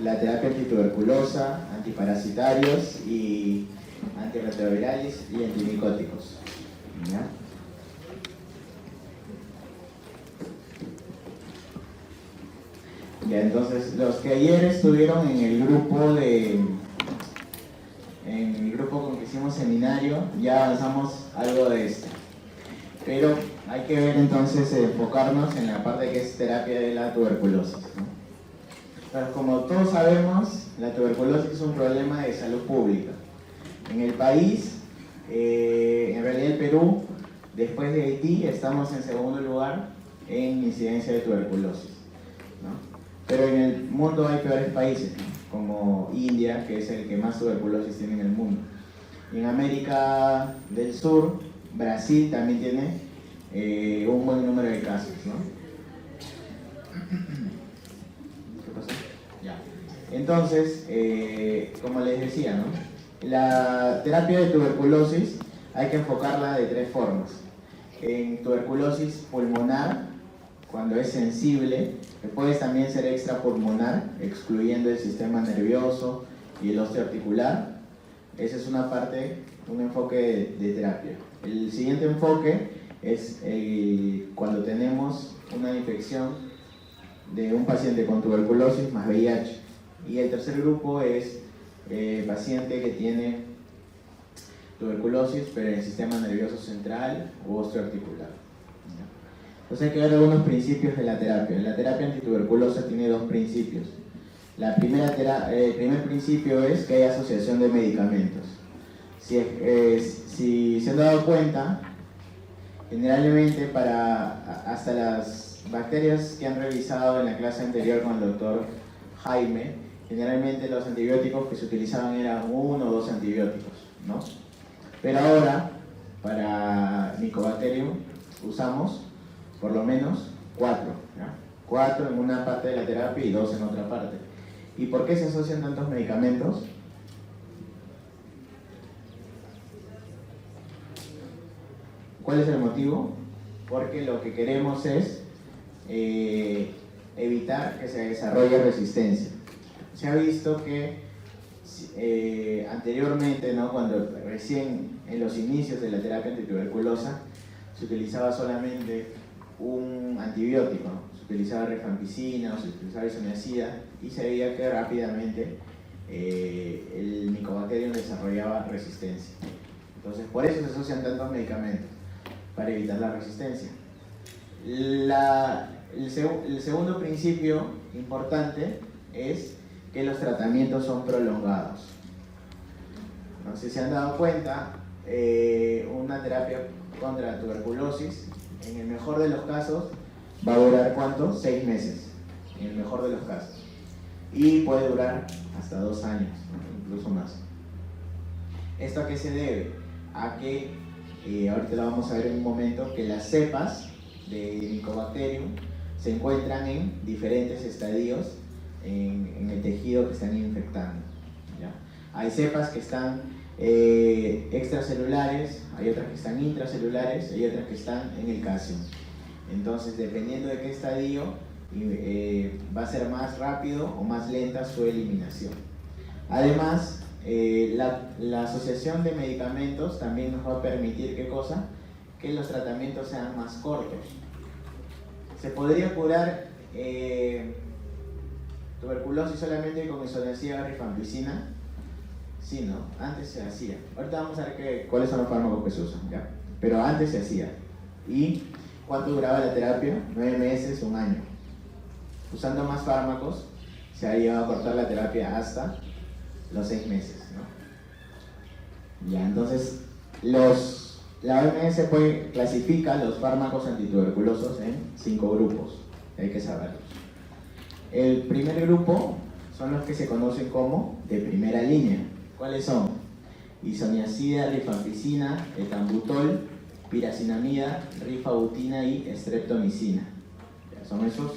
la terapia antituberculosa, antiparasitarios y antirretrovirales y antimicóticos. ¿Ya? Ya, entonces, los que ayer estuvieron en el grupo con que hicimos seminario, ya avanzamos algo de esto. Pero hay que ver entonces, enfocarnos en la parte que es terapia de la tuberculosis, ¿no? Pero como todos sabemos, la tuberculosis es un problema de salud pública. En el país, en realidad el Perú, después de Haití, estamos en segundo lugar en incidencia de tuberculosis, ¿no? Pero en el mundo hay peores países, ¿no? Como India, que es el que más tuberculosis tiene en el mundo. Y en América del Sur, Brasil también tiene un buen número de casos, ¿no? ¿Qué pasó? Ya. Entonces, como les decía, ¿no? La terapia de tuberculosis hay que enfocarla de tres formas. En tuberculosis pulmonar, cuando es sensible, que puede también ser extrapulmonar, excluyendo el sistema nervioso y el osteoarticular. Esa es una parte, un enfoque de terapia. El siguiente enfoque es cuando tenemos una infección de un paciente con tuberculosis más VIH. Y el tercer grupo es paciente que tiene tuberculosis, pero en el sistema nervioso central u osteoarticular. Entonces hay que ver algunos principios de la terapia. La terapia antituberculosa tiene dos principios. El primer principio es que hay asociación de medicamentos. Si se han dado cuenta, generalmente hasta las bacterias que han revisado en la clase anterior con el doctor Jaime, generalmente los antibióticos que se utilizaban eran 1 o 2 antibióticos, ¿no? Pero ahora, para Mycobacterium, usamos por lo menos 4, ¿ya? 4 en una parte de la terapia y 2 en otra parte. ¿Y por qué se asocian tantos medicamentos? ¿Cuál es el motivo? Porque lo que queremos es evitar que se desarrolle resistencia. Se ha visto que anteriormente, ¿no? Cuando recién en los inicios de la terapia antituberculosa, se utilizaba solamente un antibiótico, ¿no? Se utilizaba rifampicina o se utilizaba isoniazida y se veía que rápidamente el Mycobacterium desarrollaba resistencia. Entonces, por eso se asocian tantos medicamentos, para evitar la resistencia. El segundo principio importante es que los tratamientos son prolongados. No sé si se han dado cuenta, una terapia contra la tuberculosis, en el mejor de los casos, va a durar ¿cuánto? 6 meses, en el mejor de los casos. Y puede durar hasta 2 años, incluso más. ¿Esto a qué se debe? A que, ahorita lo vamos a ver en un momento, que las cepas de Mycobacterium se encuentran en diferentes estadios en el tejido que están infectando, ¿ya? Hay cepas que están extracelulares, hay otras que están intracelulares, hay otras que están en el calcio. Entonces, dependiendo de qué estadio, va a ser más rápido o más lenta su eliminación. Además, la asociación de medicamentos también nos va a permitir, ¿qué cosa? Que los tratamientos sean más cortos. ¿Se podría curar tuberculosis solamente con isoniazida o rifampicina? Sí, ¿no? Antes se hacía. Ahorita vamos a ver cuáles son los fármacos que se usan, ¿ya? Pero antes se hacía. ¿Y cuánto duraba la terapia? 9 meses, 1 año. Usando más fármacos, se ha llevado a cortar la terapia hasta los 6 meses, ¿no? Ya, entonces, la OMS clasifica los fármacos antituberculosos en 5 grupos, hay que saberlos. El primer grupo son los que se conocen como de primera línea. ¿Cuáles son? Isoniazida, rifampicina, etambutol, piracinamida, rifabutina y streptomicina. Ya, son esos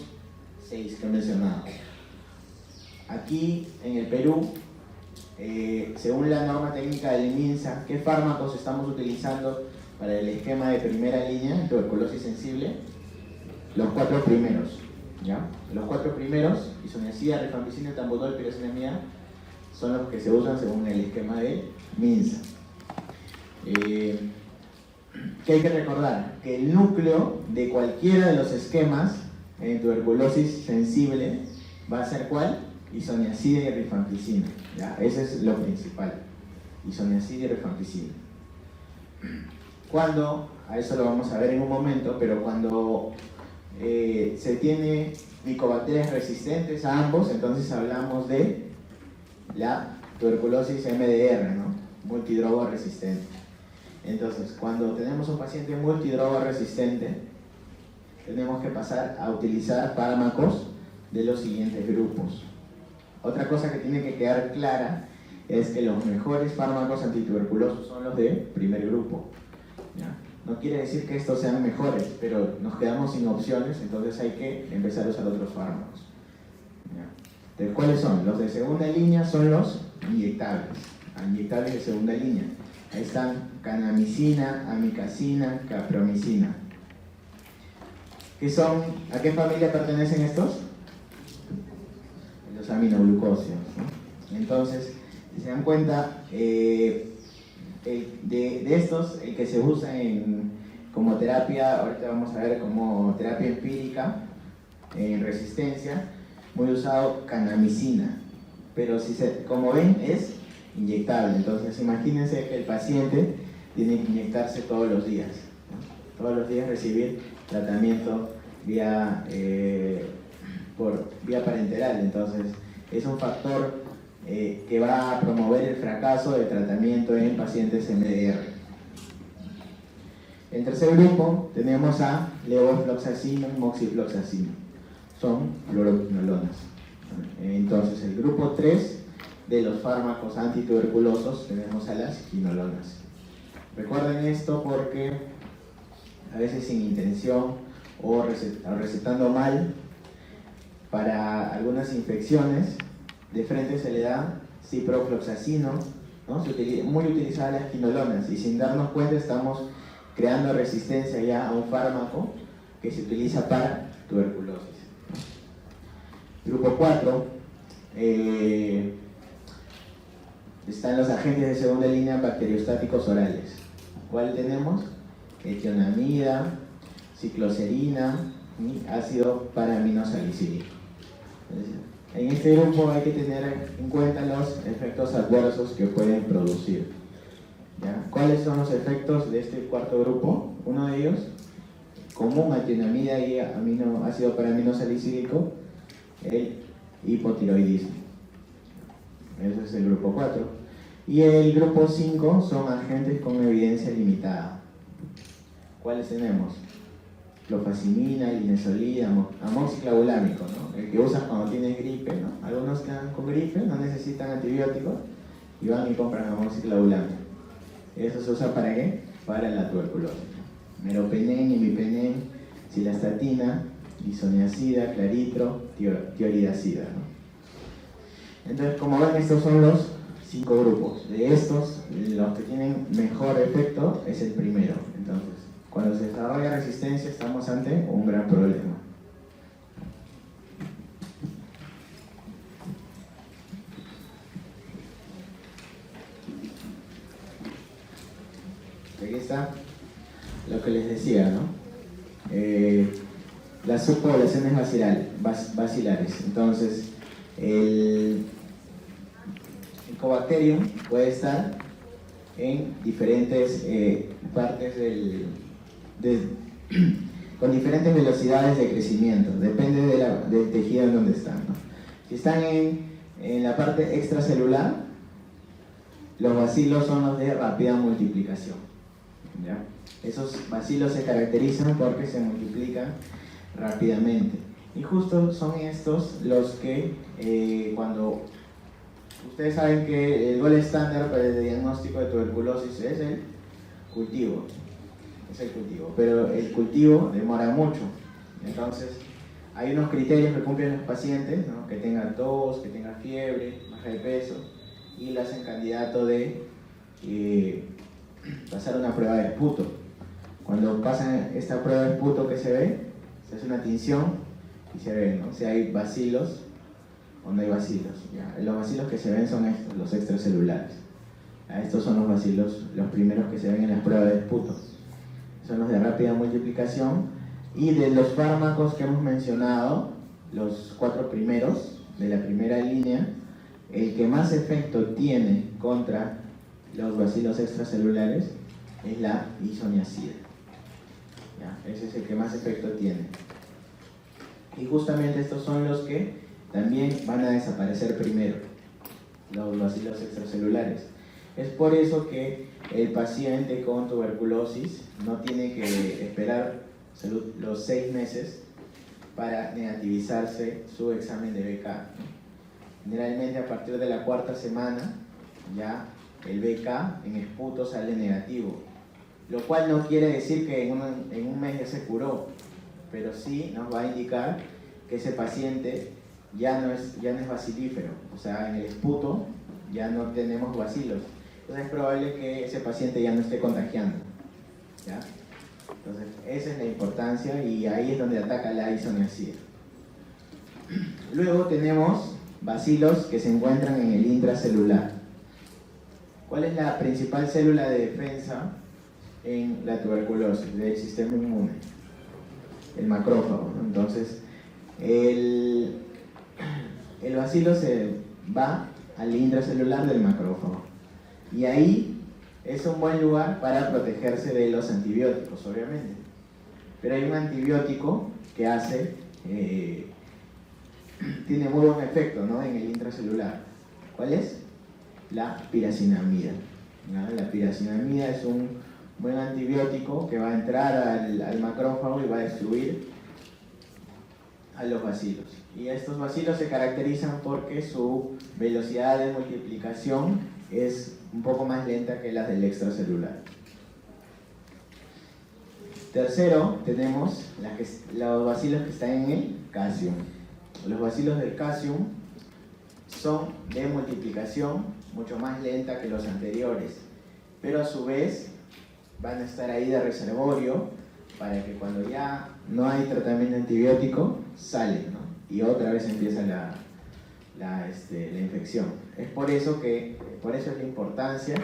6 que he mencionado. Aquí en el Perú, según la norma técnica del MINSA, ¿qué fármacos estamos utilizando para el esquema de primera línea en tuberculosis sensible? Los 4 primeros. ¿ya? Los 4 primeros, isoniazida, rifampicina, etambutol, pirosinamida, son los que se usan según el esquema de Minsa. ¿Qué hay que recordar? Que el núcleo de cualquiera de los esquemas en tuberculosis sensible va a ser ¿cuál? Isoniazida y rifampicina, ¿ya? Ese es lo principal, isoniazida y rifampicina. Cuando, a eso lo vamos a ver en un momento, pero cuando se tiene micobacterias resistentes a ambos, entonces hablamos de la tuberculosis MDR, ¿no? Multidroga resistente. Entonces, cuando tenemos un paciente multidroga resistente, tenemos que pasar a utilizar fármacos de los siguientes grupos. Otra cosa que tiene que quedar clara es que los mejores fármacos antituberculosos son los de primer grupo, ¿ya? No quiere decir que estos sean mejores, pero nos quedamos sin opciones, entonces hay que empezar a usar otros fármacos, ¿ya? Entonces, ¿cuáles son? Los de segunda línea son los inyectables, inyectables de segunda línea. Ahí están canamicina, amikacina, capromicina. ¿Qué son? ¿A qué familia pertenecen estos? Los aminoglucósidos, ¿no? Entonces, si se dan cuenta, de estos, el que se usa como terapia, ahorita vamos a ver como terapia empírica en resistencia, muy usado canamicina, pero como ven es inyectable. Entonces imagínense que el paciente tiene que inyectarse todos los días, ¿no? Todos los días recibir tratamiento vía parenteral. Entonces es un factor que va a promover el fracaso del tratamiento en pacientes MDR. En tercer grupo tenemos a levofloxacino y moxifloxacino, son fluoroquinolonas. Entonces el grupo 3 de los fármacos antituberculosos tenemos a las quinolonas. Recuerden esto porque a veces sin intención o recetando mal para algunas infecciones de frente se le da ciprofloxacino, ¿no? Muy utilizadas las quinolonas, y sin darnos cuenta estamos creando resistencia ya a un fármaco que se utiliza para tuberculosis. Grupo 4, están los agentes de segunda línea bacteriostáticos orales. ¿Cuál tenemos? Etionamida, cicloserina y ácido paraaminosalicílico. En este grupo hay que tener en cuenta los efectos adversos que pueden producir, ¿ya? ¿Cuáles son los efectos de este cuarto grupo? Uno de ellos, común, etionamida y ácido paraaminosalicílico, el hipotiroidismo. Ese es el grupo 4. Y el grupo 5 son agentes con evidencia limitada. ¿Cuáles tenemos? Clofazimina, linezolida, amoxiclavulámico, ¿no? El que usas cuando tienes gripe, ¿no? Algunos que están con gripe no necesitan antibióticos y van y compran amoxiclavulámico. ¿Eso se usa para qué? Para la tuberculosis. Meropenem, imipenem, cilastatina, isoniazida, claritro, tioridazida, ¿no? Entonces, como ven, estos son los 5 grupos. De estos, los que tienen mejor efecto es el primero. Entonces, cuando se desarrolla resistencia estamos ante un gran problema. Aquí está lo que les decía, ¿no? Las subpoblaciones bacilares. Entonces, el Mycobacterium puede estar en diferentes partes con diferentes velocidades de crecimiento, depende del tejido en donde están, ¿no? Si están en la parte extracelular, los bacilos son los de rápida multiplicación, ¿ya? Esos bacilos se caracterizan porque se multiplican rápidamente, y justo son estos los que cuando ustedes saben que el gol estándar para el diagnóstico de tuberculosis es el cultivo, pero el cultivo demora mucho. Entonces hay unos criterios que cumplen los pacientes, ¿no? Que tengan tos, que tengan fiebre, baja de peso, y le hacen candidato de pasar una prueba de esputo. Cuando pasan esta prueba de esputo, que se ve, se hace una tinción y se ven, ¿no? Si hay bacilos o no hay bacilos. ¿Ya? Los bacilos que se ven son estos, los extracelulares. Estos son los bacilos, los primeros que se ven en las pruebas de esputo. Son los de rápida multiplicación. Y de los fármacos que hemos mencionado, los 4 primeros de la primera línea, el que más efecto tiene contra los bacilos extracelulares es la isoniazida. ¿Ya? Ese es el que más efecto tiene. Y justamente estos son los que también van a desaparecer primero, los bacilos extracelulares. Es por eso que el paciente con tuberculosis no tiene que esperar los 6 meses para negativizarse su examen de BK. Generalmente a partir de la 4ª semana ya el BK en esputo sale negativo, lo cual no quiere decir que en un mes ya se curó, pero sí nos va a indicar que ese paciente ya no es bacilífero, o sea, en el esputo ya no tenemos bacilos. Entonces es probable que ese paciente ya no esté contagiando. ¿Ya? Entonces esa es la importancia y ahí es donde ataca la isoniazida. Luego tenemos bacilos que se encuentran en el intracelular. ¿Cuál es la principal célula de defensa en la tuberculosis del sistema inmune? El macrófago, ¿no? Entonces el bacilo se va al intracelular del macrófago y ahí es un buen lugar para protegerse de los antibióticos, obviamente. Pero hay un antibiótico que tiene muy buen efecto, ¿no?, en el intracelular. ¿Cuál es? La piracinamida. ¿No? La piracinamida es un buen antibiótico que va a entrar al macrófago y va a destruir a los bacilos. Y estos bacilos se caracterizan porque su velocidad de multiplicación es un poco más lenta que las del extracelular. Tercero, tenemos los bacilos que están en el calcium. Los bacilos del calcium son de multiplicación mucho más lenta que los anteriores, pero a su vez van a estar ahí de reservorio para que cuando ya no hay tratamiento antibiótico, salen, ¿no? Y otra vez empieza la infección. Es por eso es la importancia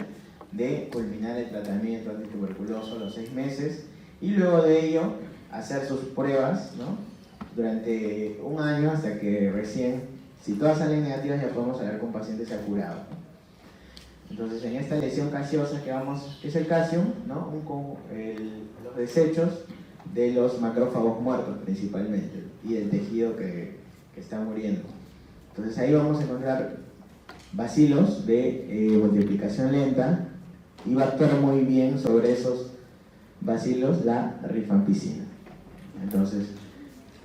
de culminar el tratamiento antituberculoso a los 6 meses y luego de ello hacer sus pruebas, ¿no?, durante un año hasta que recién, si todas salen negativas, ya podemos hablar con pacientes ya curados. Entonces, en esta lesión gaseosa ¿qué es el calcio? ¿No? Los desechos de los macrófagos muertos principalmente y del tejido que está muriendo. Entonces ahí vamos a encontrar bacilos de multiplicación lenta y va a actuar muy bien sobre esos bacilos la rifampicina. Entonces,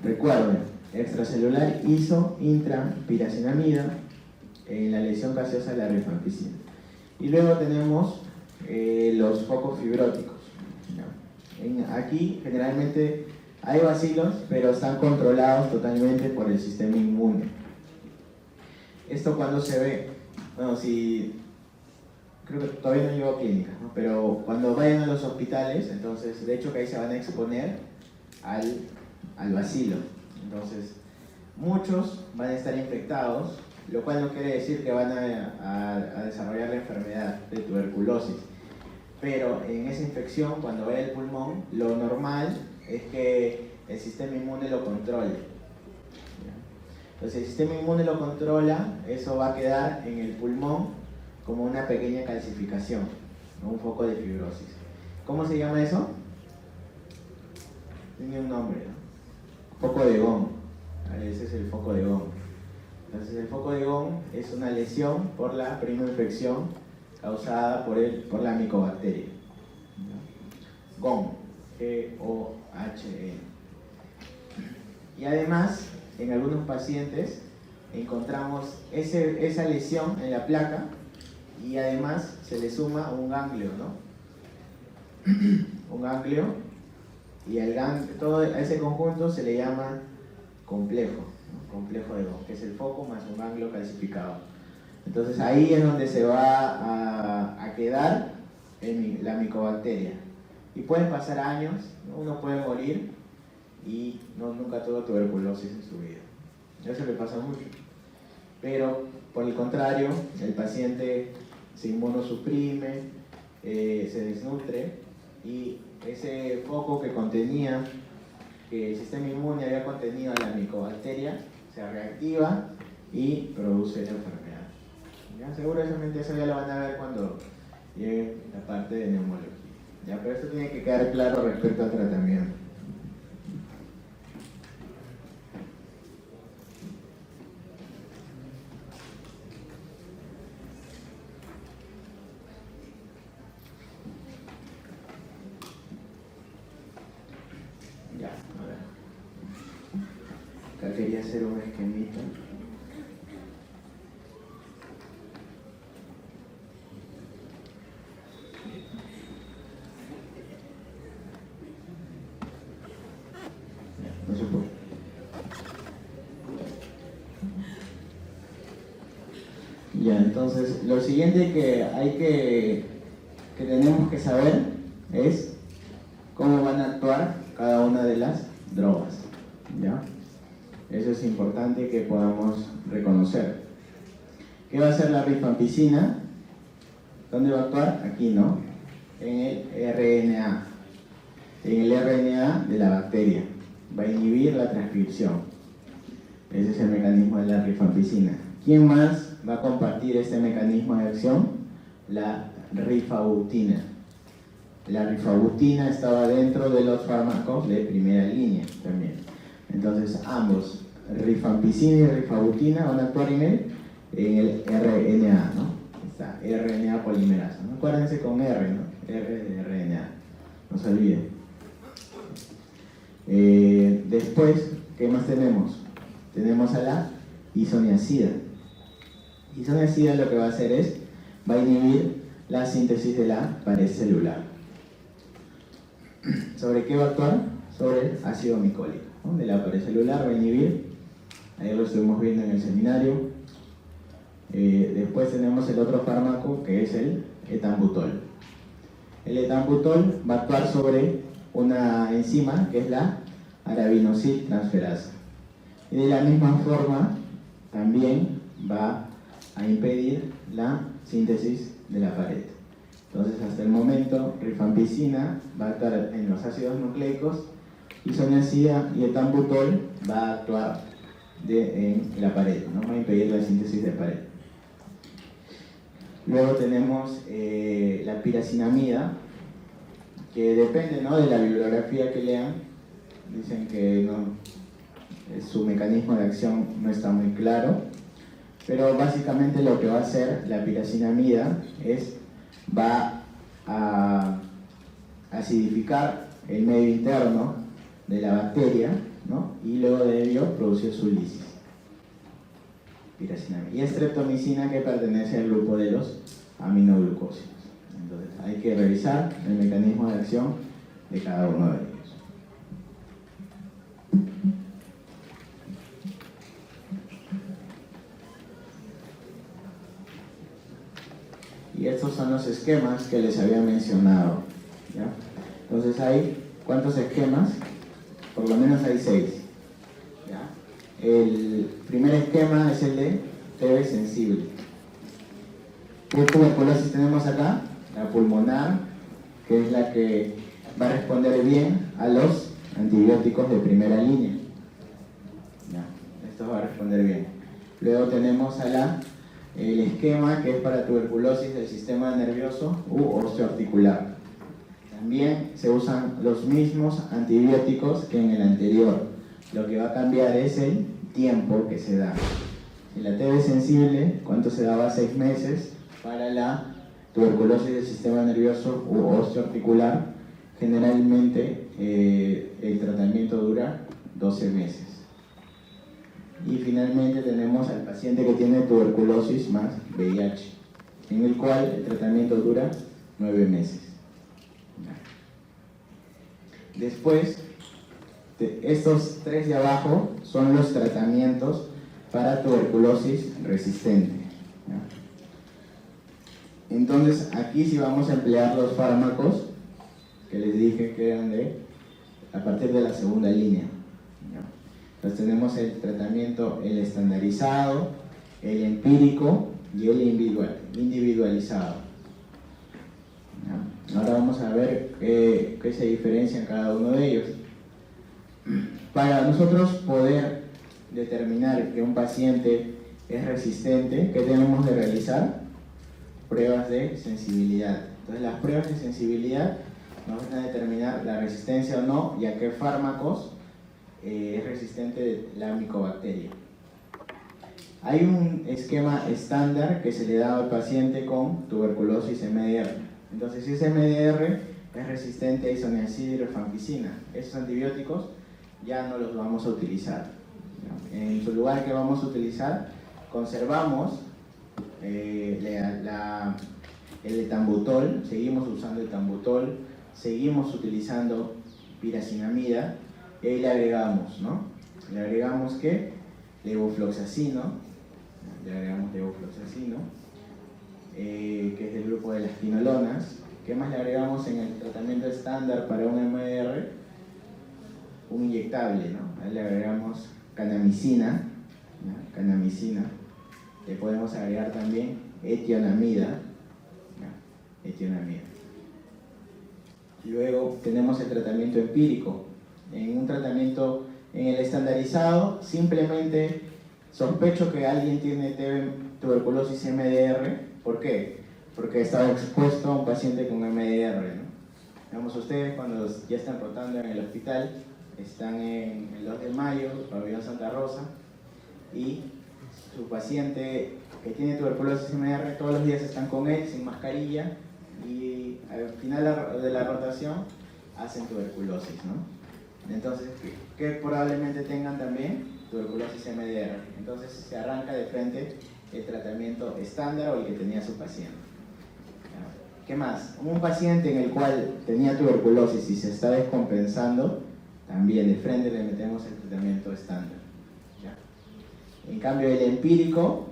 recuerden, extracelular piracinamida, en la lesión gaseosa la rifampicina. Y luego tenemos los focos fibróticos. Aquí generalmente hay bacilos, pero están controlados totalmente por el sistema inmune. ¿Esto cuando se ve? Bueno, creo que todavía no llegó a clínicas, ¿no? Pero cuando vayan a los hospitales, entonces de hecho que ahí se van a exponer al bacilo. Entonces muchos van a estar infectados, lo cual no quiere decir que van a desarrollar la enfermedad de tuberculosis. Pero en esa infección, cuando vaya al pulmón, lo normal es que el sistema inmune lo controle. Entonces, el sistema inmune lo controla, eso va a quedar en el pulmón como una pequeña calcificación, ¿no?, un foco de fibrosis. ¿Cómo se llama eso? Tiene un nombre, ¿no? Foco de Gone. Ese es el foco de Gone. Entonces, el foco de Gone es una lesión por la prima infección causada por la micobacteria. Gone, G-O-H-E. Y además, en algunos pacientes encontramos esa lesión en la placa y además se le suma un ganglio, ¿no? Un ganglio, y todo ese conjunto se le llama complejo, ¿no?, complejo de Gone, que es el foco más un ganglio calcificado. Entonces ahí es donde se va a quedar la micobacteria. Y pueden pasar años, ¿no? Uno puede morir y nunca tuvo tuberculosis en su vida. Eso le pasa mucho. Pero, por el contrario, el paciente se inmunosuprime, se desnutre, y ese foco que contenía, que el sistema inmune había contenido a la micobacteria, se reactiva y produce la enfermedad. ¿Ya? Seguramente eso ya lo van a ver cuando llegue la parte de neumología. ¿Ya? Pero esto tiene que quedar claro respecto al tratamiento. Ya, a ver. Acá quería hacer un esquemita. No se puede. Ya, entonces lo siguiente que hay que tenemos que saber es cómo van a actuar cada una de las drogas. ¿Ya? Eso es importante que podamos reconocer. ¿Qué va a hacer la rifampicina? ¿Dónde va a actuar? Aquí, ¿no? En el RNA. En el RNA de la bacteria. Va a inhibir la transcripción. Ese es el mecanismo de la rifampicina. ¿Quién más va a compartir este mecanismo de acción? La rifabutina. La rifabutina estaba dentro de los fármacos de primera línea también. Entonces ambos, rifampicina y rifabutina, van a actuar en el RNA, ¿no? Esta RNA polimerasa, ¿no? Acuérdense con R, ¿no? R de RNA, no se olviden. Después, ¿qué más tenemos? Tenemos a la isoniazida. Isoniazida lo que va a hacer es, va a inhibir la síntesis de la pared celular. ¿Sobre qué va a actuar? Sobre el ácido micólico, ¿no? De la pared celular va a inhibir, ahí lo estuvimos viendo en el seminario. Después tenemos el otro fármaco que es el etambutol. El etambutol va a actuar sobre una enzima que es la arabinosil-transferasa. Y de la misma forma también va a impedir la síntesis de la pared. Entonces, hasta el momento, rifampicina va a actuar en los ácidos nucleicos, isoniazida y etambutol va a actuar en la pared, ¿no? Va a impedir la síntesis de pared. Luego tenemos la piracinamida, que depende, ¿no?, de la bibliografía que lean. Dicen que su mecanismo de acción no está muy claro, pero básicamente lo que va a hacer la piracinamida es va a acidificar el medio interno de la bacteria, ¿no? Y luego de ello producir su lisis. Piracinamida. Y streptomicina, que pertenece al grupo de los aminoglucósidos. Entonces hay que revisar el mecanismo de acción de cada uno de ellos. Y estos son los esquemas que les había mencionado, ¿ya? Entonces hay, ¿cuántos esquemas? Por lo menos hay 6, ¿ya? El primer esquema es el de TB sensible. ¿Qué tuberculosis tenemos acá? La pulmonar, que es la que va a responder bien a los antibióticos de primera línea. ¿Ya? Esto va a responder bien. Luego tenemos el esquema que es para tuberculosis del sistema nervioso u osteoarticular. También se usan los mismos antibióticos que en el anterior. Lo que va a cambiar es el tiempo que se da. En la TB sensible, ¿cuánto se daba? 6 meses. Para la tuberculosis del sistema nervioso u osteoarticular, generalmente el tratamiento dura 12 meses. Y finalmente tenemos al paciente que tiene tuberculosis más VIH, en el cual el tratamiento dura 9 meses. Después, estos 3 de abajo son los tratamientos para tuberculosis resistente. Entonces, aquí sí vamos a emplear los fármacos que les dije que eran a partir de la segunda línea. ¿ya? Entonces tenemos el tratamiento, el estandarizado, el empírico y el individualizado. ¿Ya? Ahora vamos a ver qué se diferencia en cada uno de ellos. Para nosotros poder determinar que un paciente es resistente, ¿qué tenemos de realizar? Pruebas de sensibilidad. Entonces las pruebas de sensibilidad nos van a determinar la resistencia o no y a qué fármacos es resistente la micobacteria. Hay un esquema estándar que se le da al paciente con tuberculosis MDR. Entonces, si ese MDR es resistente a isoniazida y rifampicina, esos antibióticos ya no los vamos a utilizar. En su lugar, ¿qué vamos a utilizar? Conservamos el etambutol, seguimos usando etambutol, seguimos utilizando piracinamida y ahí le agregamos, ¿no? Le agregamos ¿qué? Levofloxacino, que es del grupo de las quinolonas. ¿Qué más le agregamos en el tratamiento estándar para un MDR? Un inyectable, ¿no? Ahí le agregamos canamicina, ¿no? Canamicina. Le podemos agregar también etionamida, ¿no? Etionamida. Luego tenemos el tratamiento empírico. En un tratamiento, en el estandarizado, simplemente sospecho que alguien tiene tuberculosis MDR. ¿Por qué? Porque estaba expuesto a un paciente con MDR, ¿no? Digamos, ustedes cuando ya están rotando en el hospital, están en el 2 de mayo, pabellón Santa Rosa, y su paciente que tiene tuberculosis MDR, todos los días están con él, sin mascarilla, y al final de la rotación hacen tuberculosis, ¿no? Entonces, que probablemente tengan también tuberculosis MDR. Entonces se arranca de frente el tratamiento estándar o el que tenía su paciente. ¿Qué más? Un paciente en el cual tenía tuberculosis y se está descompensando, también de frente le metemos el tratamiento estándar. ¿Ya? En cambio, el empírico,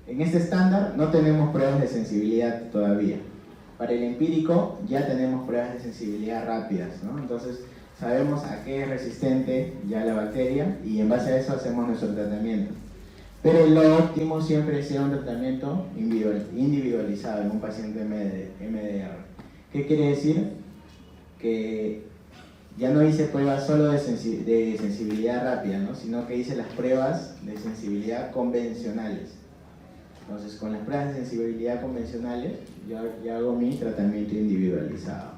en este estándar no tenemos pruebas de sensibilidad todavía. Para el empírico ya tenemos pruebas de sensibilidad rápidas, ¿no? Entonces sabemos a qué es resistente ya la bacteria y en base a eso hacemos nuestro tratamiento. Pero lo óptimo siempre sea un tratamiento individualizado en un paciente MDR. ¿Qué quiere decir? Que ya no hice pruebas solo de sensibilidad rápida, ¿no? Sino que hice las pruebas de sensibilidad convencionales. Entonces, con las pruebas de sensibilidad convencionales, yo hago mi tratamiento individualizado.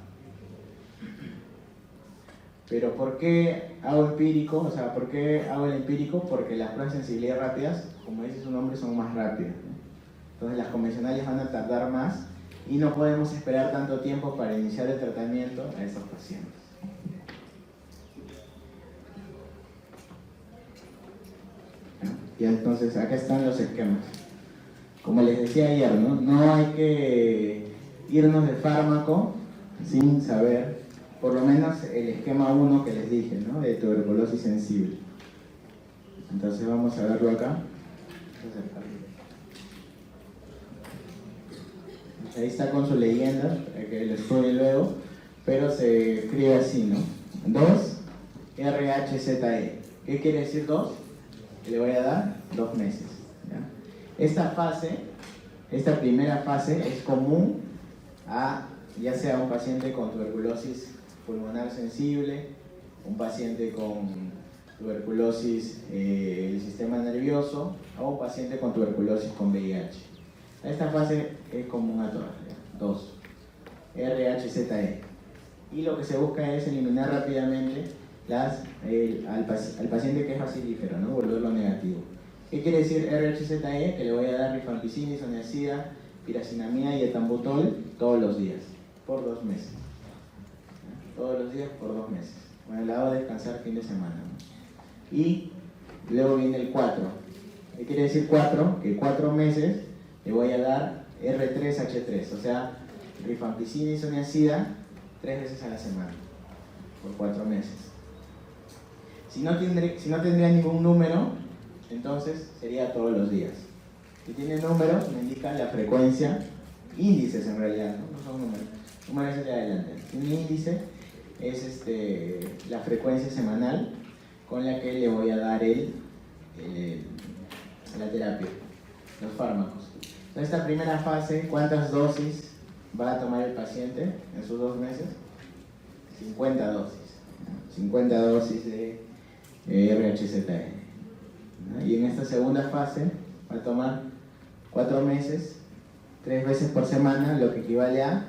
Pero ¿por qué hago empírico? O sea, ¿por qué hago el empírico? Porque las pruebas de sensibilidad rápidas, como dice su nombre, son más rápidas, ¿no? Entonces las convencionales van a tardar más y no podemos esperar tanto tiempo para iniciar el tratamiento a estos pacientes. Y entonces acá están los esquemas. Como les decía ayer, ¿no? No hay que irnos de fármaco sin saber por lo menos el esquema 1 que les dije, ¿no? De tuberculosis sensible. Entonces vamos a verlo acá. Ahí está con su leyenda, que lo estudien luego, pero se escribe así, ¿no? 2 RHZE. ¿Qué quiere decir 2? Le voy a dar 2 meses. ¿Ya? Esta primera fase es común a ya sea un paciente con tuberculosis pulmonar sensible, un paciente con tuberculosis del sistema nervioso o un paciente con tuberculosis con VIH. Esta fase es común a todas, ¿ya? 2 RHZE. Y lo que se busca es eliminar rápidamente al paciente que es bacilífero, ¿no? Volverlo negativo. ¿Qué quiere decir RHZE? Que le voy a dar rifampicina, isoniazida, piracinamida y etambutol todos los días, por 2 meses. Todos los días por 2 meses. Bueno, le hago descansar fin de semana, ¿no? Y luego viene el 4. ¿Qué quiere decir 4? Que 4 meses le voy a dar R3H3, o sea, rifampicina y isoniazida 3 veces a la semana, por 4 meses. Si no tendría ningún número, entonces sería todos los días. Si tiene números, me indican la frecuencia, índices en realidad, no son números. Números hacia adelante. Un índice es la frecuencia semanal con la que le voy a dar la terapia, los fármacos. En esta primera fase, ¿cuántas dosis va a tomar el paciente en sus 2 meses? 50 dosis. 50 dosis de RHZN. Y en esta segunda fase va a tomar 4 meses, 3 veces por semana, lo que equivale a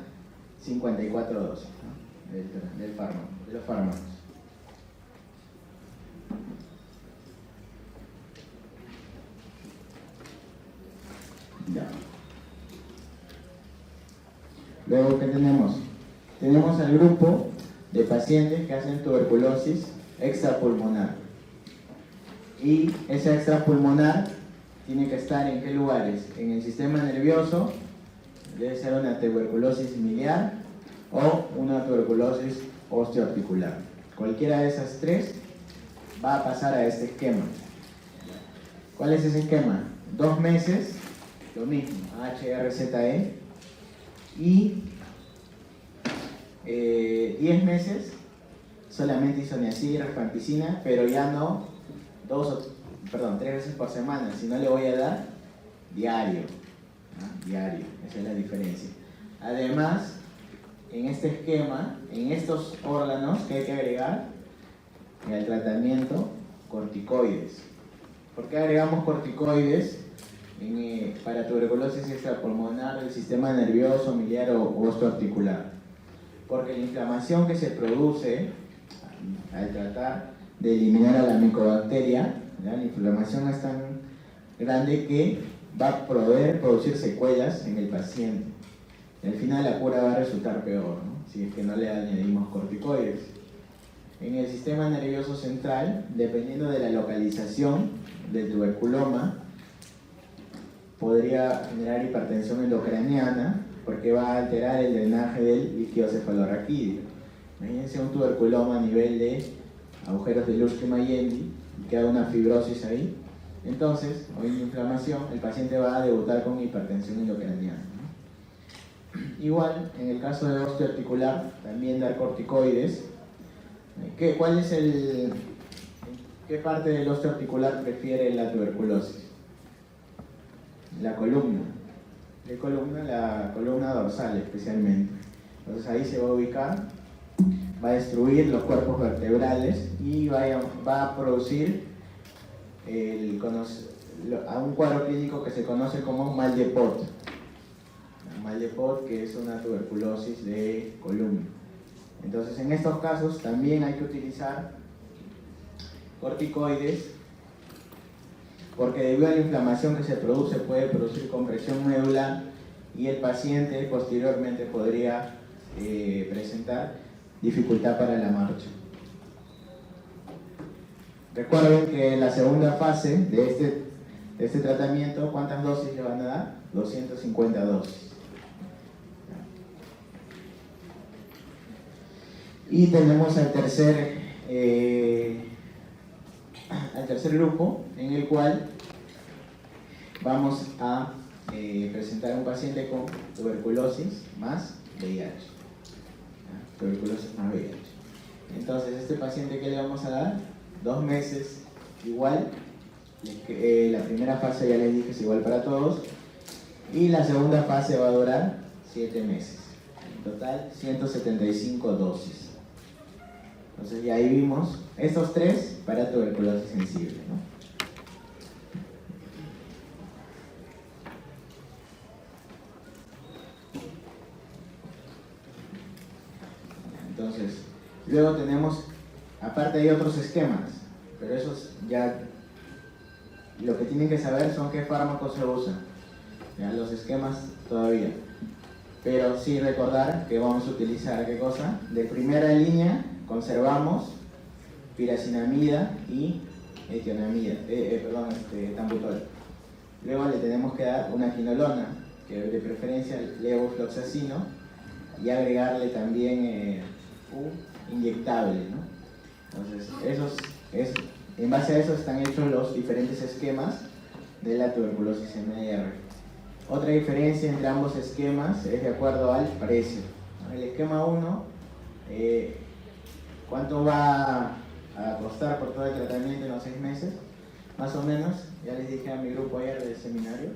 54 dosis, ¿no? del fármaco, de los fármacos. Ya. Luego, ¿qué tenemos? Tenemos al grupo de pacientes que hacen tuberculosis extrapulmonar. Y esa extrapulmonar tiene que estar ¿en qué lugares? En el sistema nervioso, debe ser una tuberculosis miliar o una tuberculosis osteoarticular. Cualquiera de esas 3 va a pasar a este esquema. ¿Cuál es ese esquema? 2 meses, lo mismo, HRZE, y 10 meses solamente isoniazid y rifampicina, pero ya no 3 veces por semana, sino le voy a dar diario, ¿no? Diario, esa es la diferencia. Además, en este esquema, en estos órganos que hay que agregar al tratamiento, corticoides. ¿Por qué agregamos corticoides para tuberculosis extrapulmonar del sistema nervioso, miliar o osteoarticular? Porque la inflamación que se produce al tratar de eliminar a la micobacteria, ¿ya? La inflamación es tan grande que va a poder producir secuelas en el paciente. Y al final la cura va a resultar peor, ¿no? Si es que no le añadimos corticoides. En el sistema nervioso central, dependiendo de la localización del tuberculoma, podría generar hipertensión endocraniana porque va a alterar el drenaje del líquido cefalorraquídeo. Imagínense un tuberculoma a nivel de agujeros de Lurski-Mayendi, queda una fibrosis ahí. Entonces, o una inflamación, el paciente va a debutar con hipertensión endocraniana, ¿no? Igual, en el caso de osteoarticular, también dar corticoides. ¿Qué parte del osteoarticular prefiere la tuberculosis? La columna. La columna dorsal especialmente. Entonces ahí se va a ubicar, va a destruir los cuerpos vertebrales y va a producir a un cuadro clínico que se conoce como mal de Pot. Mal de Pot, que es una tuberculosis de columna. Entonces en estos casos también hay que utilizar corticoides porque debido a la inflamación que se produce puede producir compresión medular y el paciente posteriormente podría presentar dificultad para la marcha. Recuerden que en la segunda fase de este tratamiento, ¿cuántas dosis le van a dar? 250 dosis. Y tenemos al tercer grupo, en el cual vamos a presentar a un paciente con tuberculosis más VIH. Tuberculosis más VIH. Entonces, este paciente, ¿qué le vamos a dar? 2 meses, igual. La primera fase, ya les dije, es igual para todos. Y la segunda fase va a durar 7 meses. En total, 175 dosis. Entonces, ya ahí vimos estos 3 para tuberculosis sensible, ¿no? Entonces, luego tenemos, aparte hay otros esquemas, pero esos ya, lo que tienen que saber son qué fármacos se usan. Ya, los esquemas todavía. Pero sí recordar que vamos a utilizar, ¿qué cosa? De primera línea conservamos piracinamida y tambutol. Luego le tenemos que dar una quinolona, que de preferencia levofloxacino, y agregarle también un inyectable, ¿no? Entonces, en base a eso están hechos los diferentes esquemas de la tuberculosis MDR. Otra diferencia entre ambos esquemas es de acuerdo al precio. El esquema 1, ¿cuánto va a costar por todo el tratamiento en los 6 meses, más o menos, ya les dije a mi grupo ayer del seminario,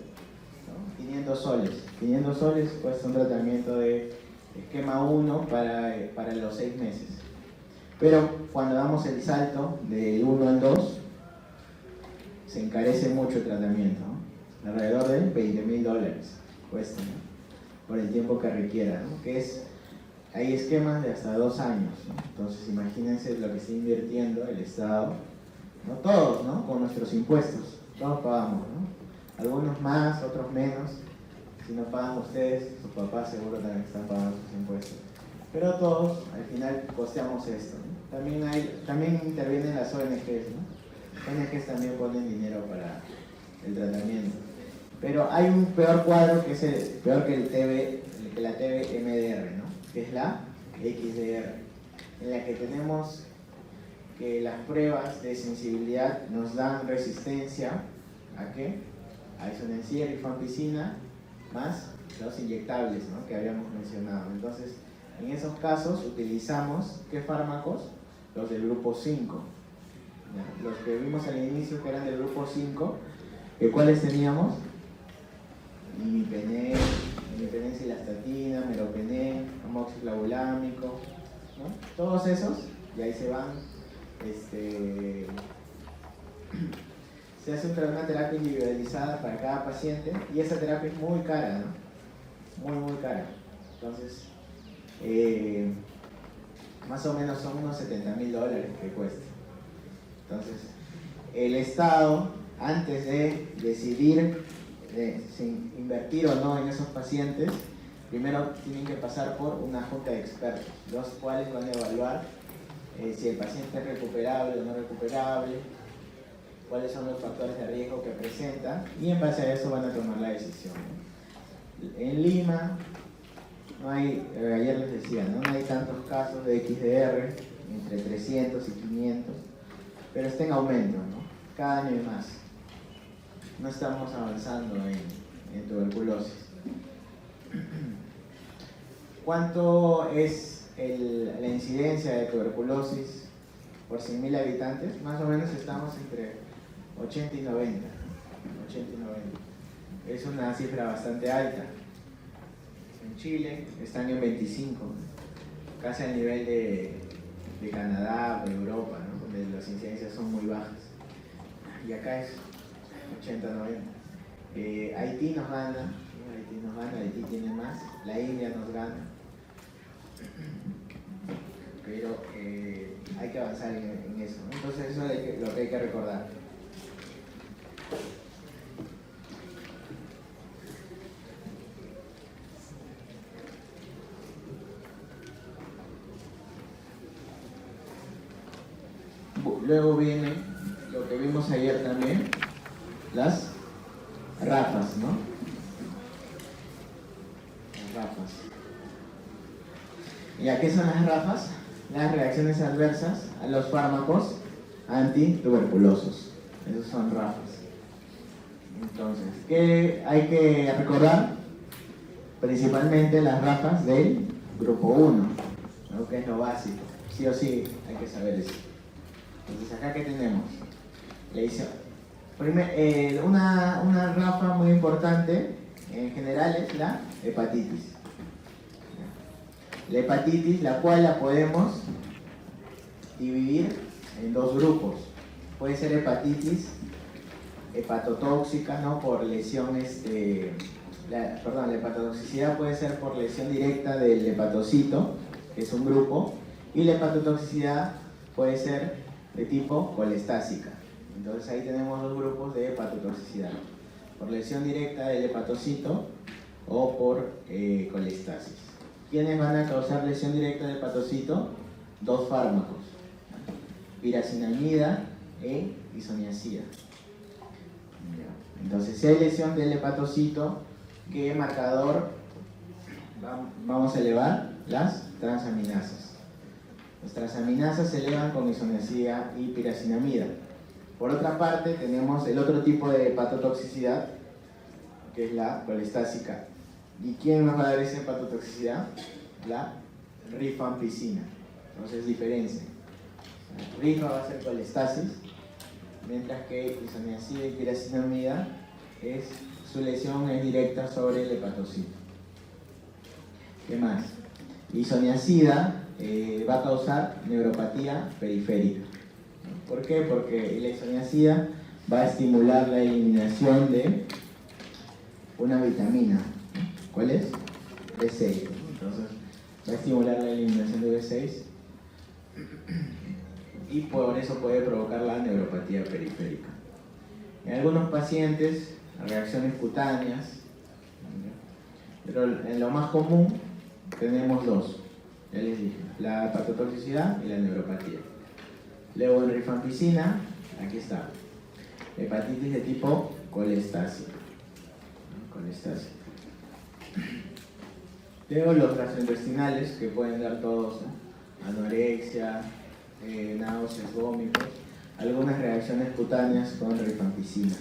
¿no? 500 soles. 500 soles cuesta un tratamiento de esquema 1 para los 6 meses. Pero cuando damos el salto del 1 al 2, se encarece mucho el tratamiento, ¿no? Alrededor de $20,000 cuesta, ¿no? Por el tiempo que requiera, ¿no? Que es, hay esquemas de hasta 2 años, ¿no? Entonces imagínense lo que está invirtiendo el Estado, ¿no? Todos, ¿no? Con nuestros impuestos, todos pagamos, ¿no? Algunos más, otros menos. Si no pagan ustedes, sus papás seguro también están pagando sus impuestos. Pero todos al final costeamos esto, ¿no? También intervienen las ONGs, ¿no? ONGs también ponen dinero para el tratamiento. Pero hay un peor cuadro que es peor que la TB-MDR, ¿no? Que es la XDR, en la que tenemos que las pruebas de sensibilidad nos dan resistencia ¿a qué? A isonencia, rifampicina, más los inyectables, ¿no? Que habíamos mencionado. Entonces, en esos casos utilizamos ¿qué fármacos? Los del grupo 5. ¿Ya? Los que vimos al inicio que eran del grupo 5, ¿cuáles teníamos? Imipenem, cilastatina, meropenem, amoxiclavulámico, ¿no? Todos esos, y ahí se van, se hace una terapia individualizada para cada paciente, y esa terapia es muy cara, ¿no? Muy cara. Entonces, más o menos son unos $70,000 que cuesta. Entonces, el Estado, antes de decidir si invertir o no en esos pacientes, primero tienen que pasar por una junta de expertos, los cuales van a evaluar si el paciente es recuperable o no recuperable, cuáles son los factores de riesgo que presenta, y en base a eso van a tomar la decisión. En Lima, no hay, ayer les decía, no hay tantos casos de XDR, entre 300 y 500, pero está en aumento, ¿no? Cada año hay más. No estamos avanzando en tuberculosis. ¿Cuánto es la incidencia de tuberculosis por 100.000 habitantes? Más o menos estamos entre 80 y 90. 80 y 90. Es una cifra bastante alta. En Chile están en 25, casi al nivel de Canadá o de Europa, ¿no? Donde las incidencias son muy bajas. Y acá es 80, 90. Haití nos gana, Haití tiene más, la India nos gana, pero hay que avanzar en eso, ¿no? Entonces eso es lo que hay que recordar. Luego viene lo que vimos ayer también, las RAFAs, ¿no? Las RAFAs. ¿Y a qué son las RAFAs? Las reacciones adversas a los fármacos antituberculosos. Esos son RAFAs. Entonces, ¿qué hay que recordar? Principalmente las RAFAs del grupo 1, ¿no? Que es lo básico. Sí o sí hay que saber eso. Entonces, ¿acá qué tenemos? Le dice, una RAFA muy importante en general es la hepatitis. La hepatitis, la cual la podemos dividir en dos grupos. Puede ser hepatitis hepatotóxica, ¿no? Por lesión, la hepatotoxicidad puede ser por lesión directa del hepatocito, que es un grupo, y la hepatotoxicidad puede ser de tipo colestásica. Entonces ahí tenemos dos grupos de hepatotoxicidad, por lesión directa del hepatocito o por colestasis. ¿Quiénes van a causar lesión directa del hepatocito? Dos fármacos, piracinamida e isoniazida. Entonces, si hay lesión del hepatocito, ¿qué marcador vamos a elevar? Las transaminasas. Las transaminasas se elevan con isoniazida y piracinamida. Por otra parte, tenemos el otro tipo de hepatotoxicidad, que es la colestásica. ¿Y quién nos va a dar esa hepatotoxicidad? La rifampicina. Entonces, diferencia. Rifa va a ser colestasis, mientras que isoniazida y piracinamida su lesión es directa sobre el hepatocito. ¿Qué más? Isoniazida va a causar neuropatía periférica. ¿Por qué? Porque la isoniazida va a estimular la eliminación de una vitamina. ¿Cuál es? B6. Entonces, va a estimular la eliminación de B6 y por eso puede provocar la neuropatía periférica. En algunos pacientes, reacciones cutáneas, pero en lo más común tenemos dos, ya les dije, la hepatotoxicidad y la neuropatía. Luego en rifampicina, aquí está, hepatitis de tipo colestásica. Luego los gastrointestinales, que pueden dar todos, ¿no? Anorexia, náuseas, vómitos, algunas reacciones cutáneas con rifampicina.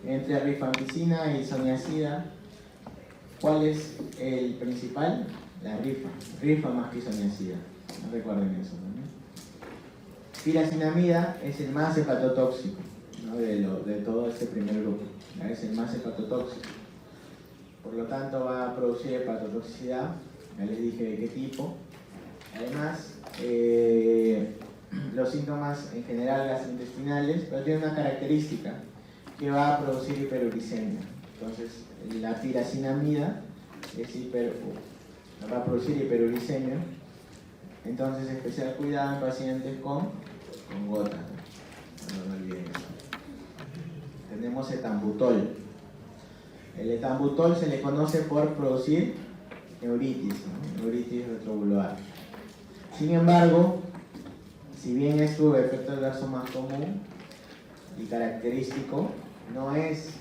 Entre rifampicina y isoniazida, ¿cuál es el principal? La rifa más que isoniazida. No recuerden eso, ¿no? Piracinamida es el más hepatotóxico, ¿no? de todo este primer grupo, ¿no? Es el más hepatotóxico. Por lo tanto va a producir hepatotoxicidad, ya les dije de qué tipo. Además, los síntomas en general gastrointestinales, pero tiene una característica que va a producir hiperuricemia. Entonces, la piracinamida va a producir hiperuricemia. Entonces, especial cuidado en pacientes con gota. No olviden eso. Tenemos etambutol. El etambutol se le conoce por producir neuritis, ¿no? Neuritis retrovular. Sin embargo, si bien es su efecto adverso más común y característico, no es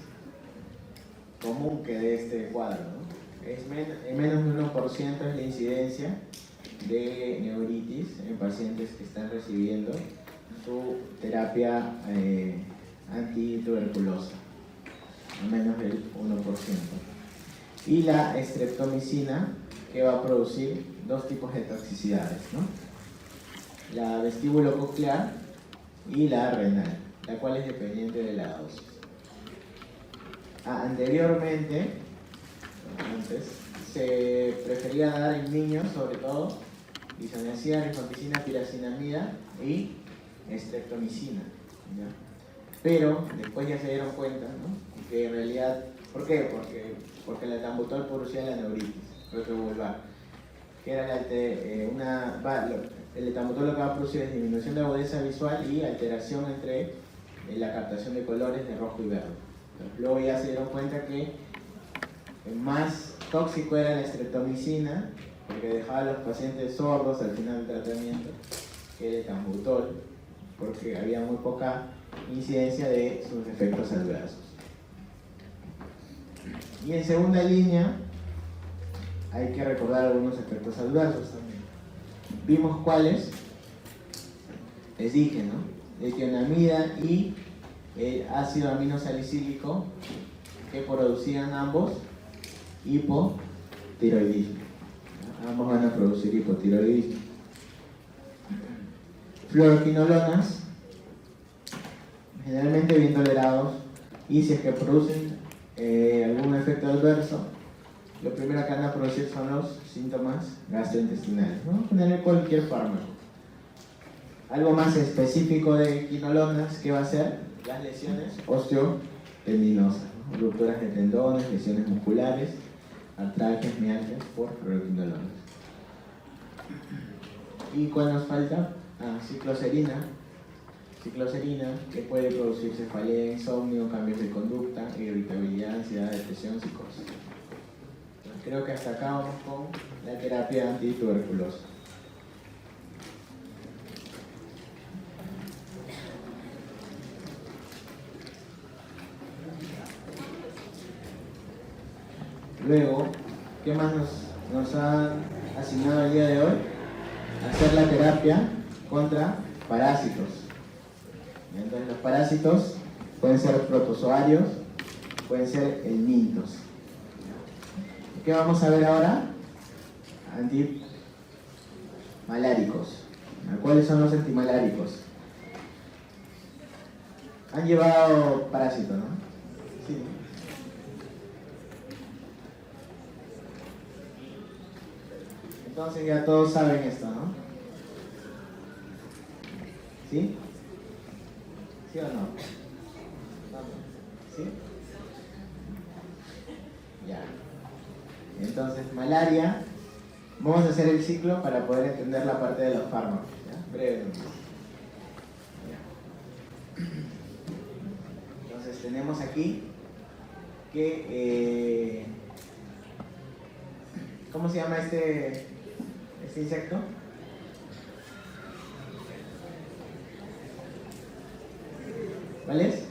común que dé este cuadro, ¿no? En menos de 1% es la incidencia de neuritis en pacientes que están recibiendo su terapia antituberculosa, a menos del 1%. Y la streptomicina, que va a producir dos tipos de toxicidades, ¿no? La vestíbulo-coclear y la renal, la cual es dependiente de la dosis. Anteriormente, se prefería dar en niños, sobre todo, isoniazida, rifampicina, piracinamida y streptomicina, ¿ya? Pero después ya se dieron cuenta, ¿no? Que en realidad, ¿por qué? Porque el etambutol producía la neuritis retrovulvar, que era el etambutol lo que va a producir es disminución de agudeza visual y alteración entre la captación de colores de rojo y verde. Entonces, luego ya se dieron cuenta que más tóxico era la streptomicina, porque dejaba a los pacientes sordos al final del tratamiento, que el etambutol, porque había muy poca incidencia de sus efectos adversos. Y en segunda línea hay que recordar algunos efectos adversos también. Vimos cuáles, les dije, ¿no? Etionamida y el ácido aminosalicílico, que producían ambos hipotiroidismo. Ambos van a producir hipotiroidismo. Fluoroquinolonas, generalmente bien tolerados, y si es que producen algún efecto adverso, lo primero que van a producir son los síntomas gastrointestinales, ¿no? Generar cualquier fármaco. Algo más específico de quinolonas, ¿qué va a ser? Las lesiones osteotendinosas, ¿no? Rupturas de tendones, lesiones musculares, artralgias, mialgias por fluoroquinolonas. ¿Y cuál nos falta? Cicloserina. Cicloserina, que puede producir cefalea, insomnio, cambios de conducta, irritabilidad, ansiedad, depresión, psicosis. Creo que hasta acá vamos con la terapia antituberculosa. Luego, ¿qué más nos han asignado el día de hoy? Hacer la terapia contra parásitos. Entonces, los parásitos pueden ser protozoarios, pueden ser helmintos. ¿Qué vamos a ver ahora? Antimaláricos. ¿Cuáles son los antimaláricos? Han llevado parásito, ¿no? Sí. Entonces ya todos saben esto, ¿no? ¿Sí? ¿Sí o no? ¿Sí? Ya. Entonces, malaria. Vamos a hacer el ciclo para poder entender la parte de los fármacos, ¿ya? Brevemente. Ya. Entonces, tenemos aquí que... ¿cómo se llama este insecto? ¿Cuál es?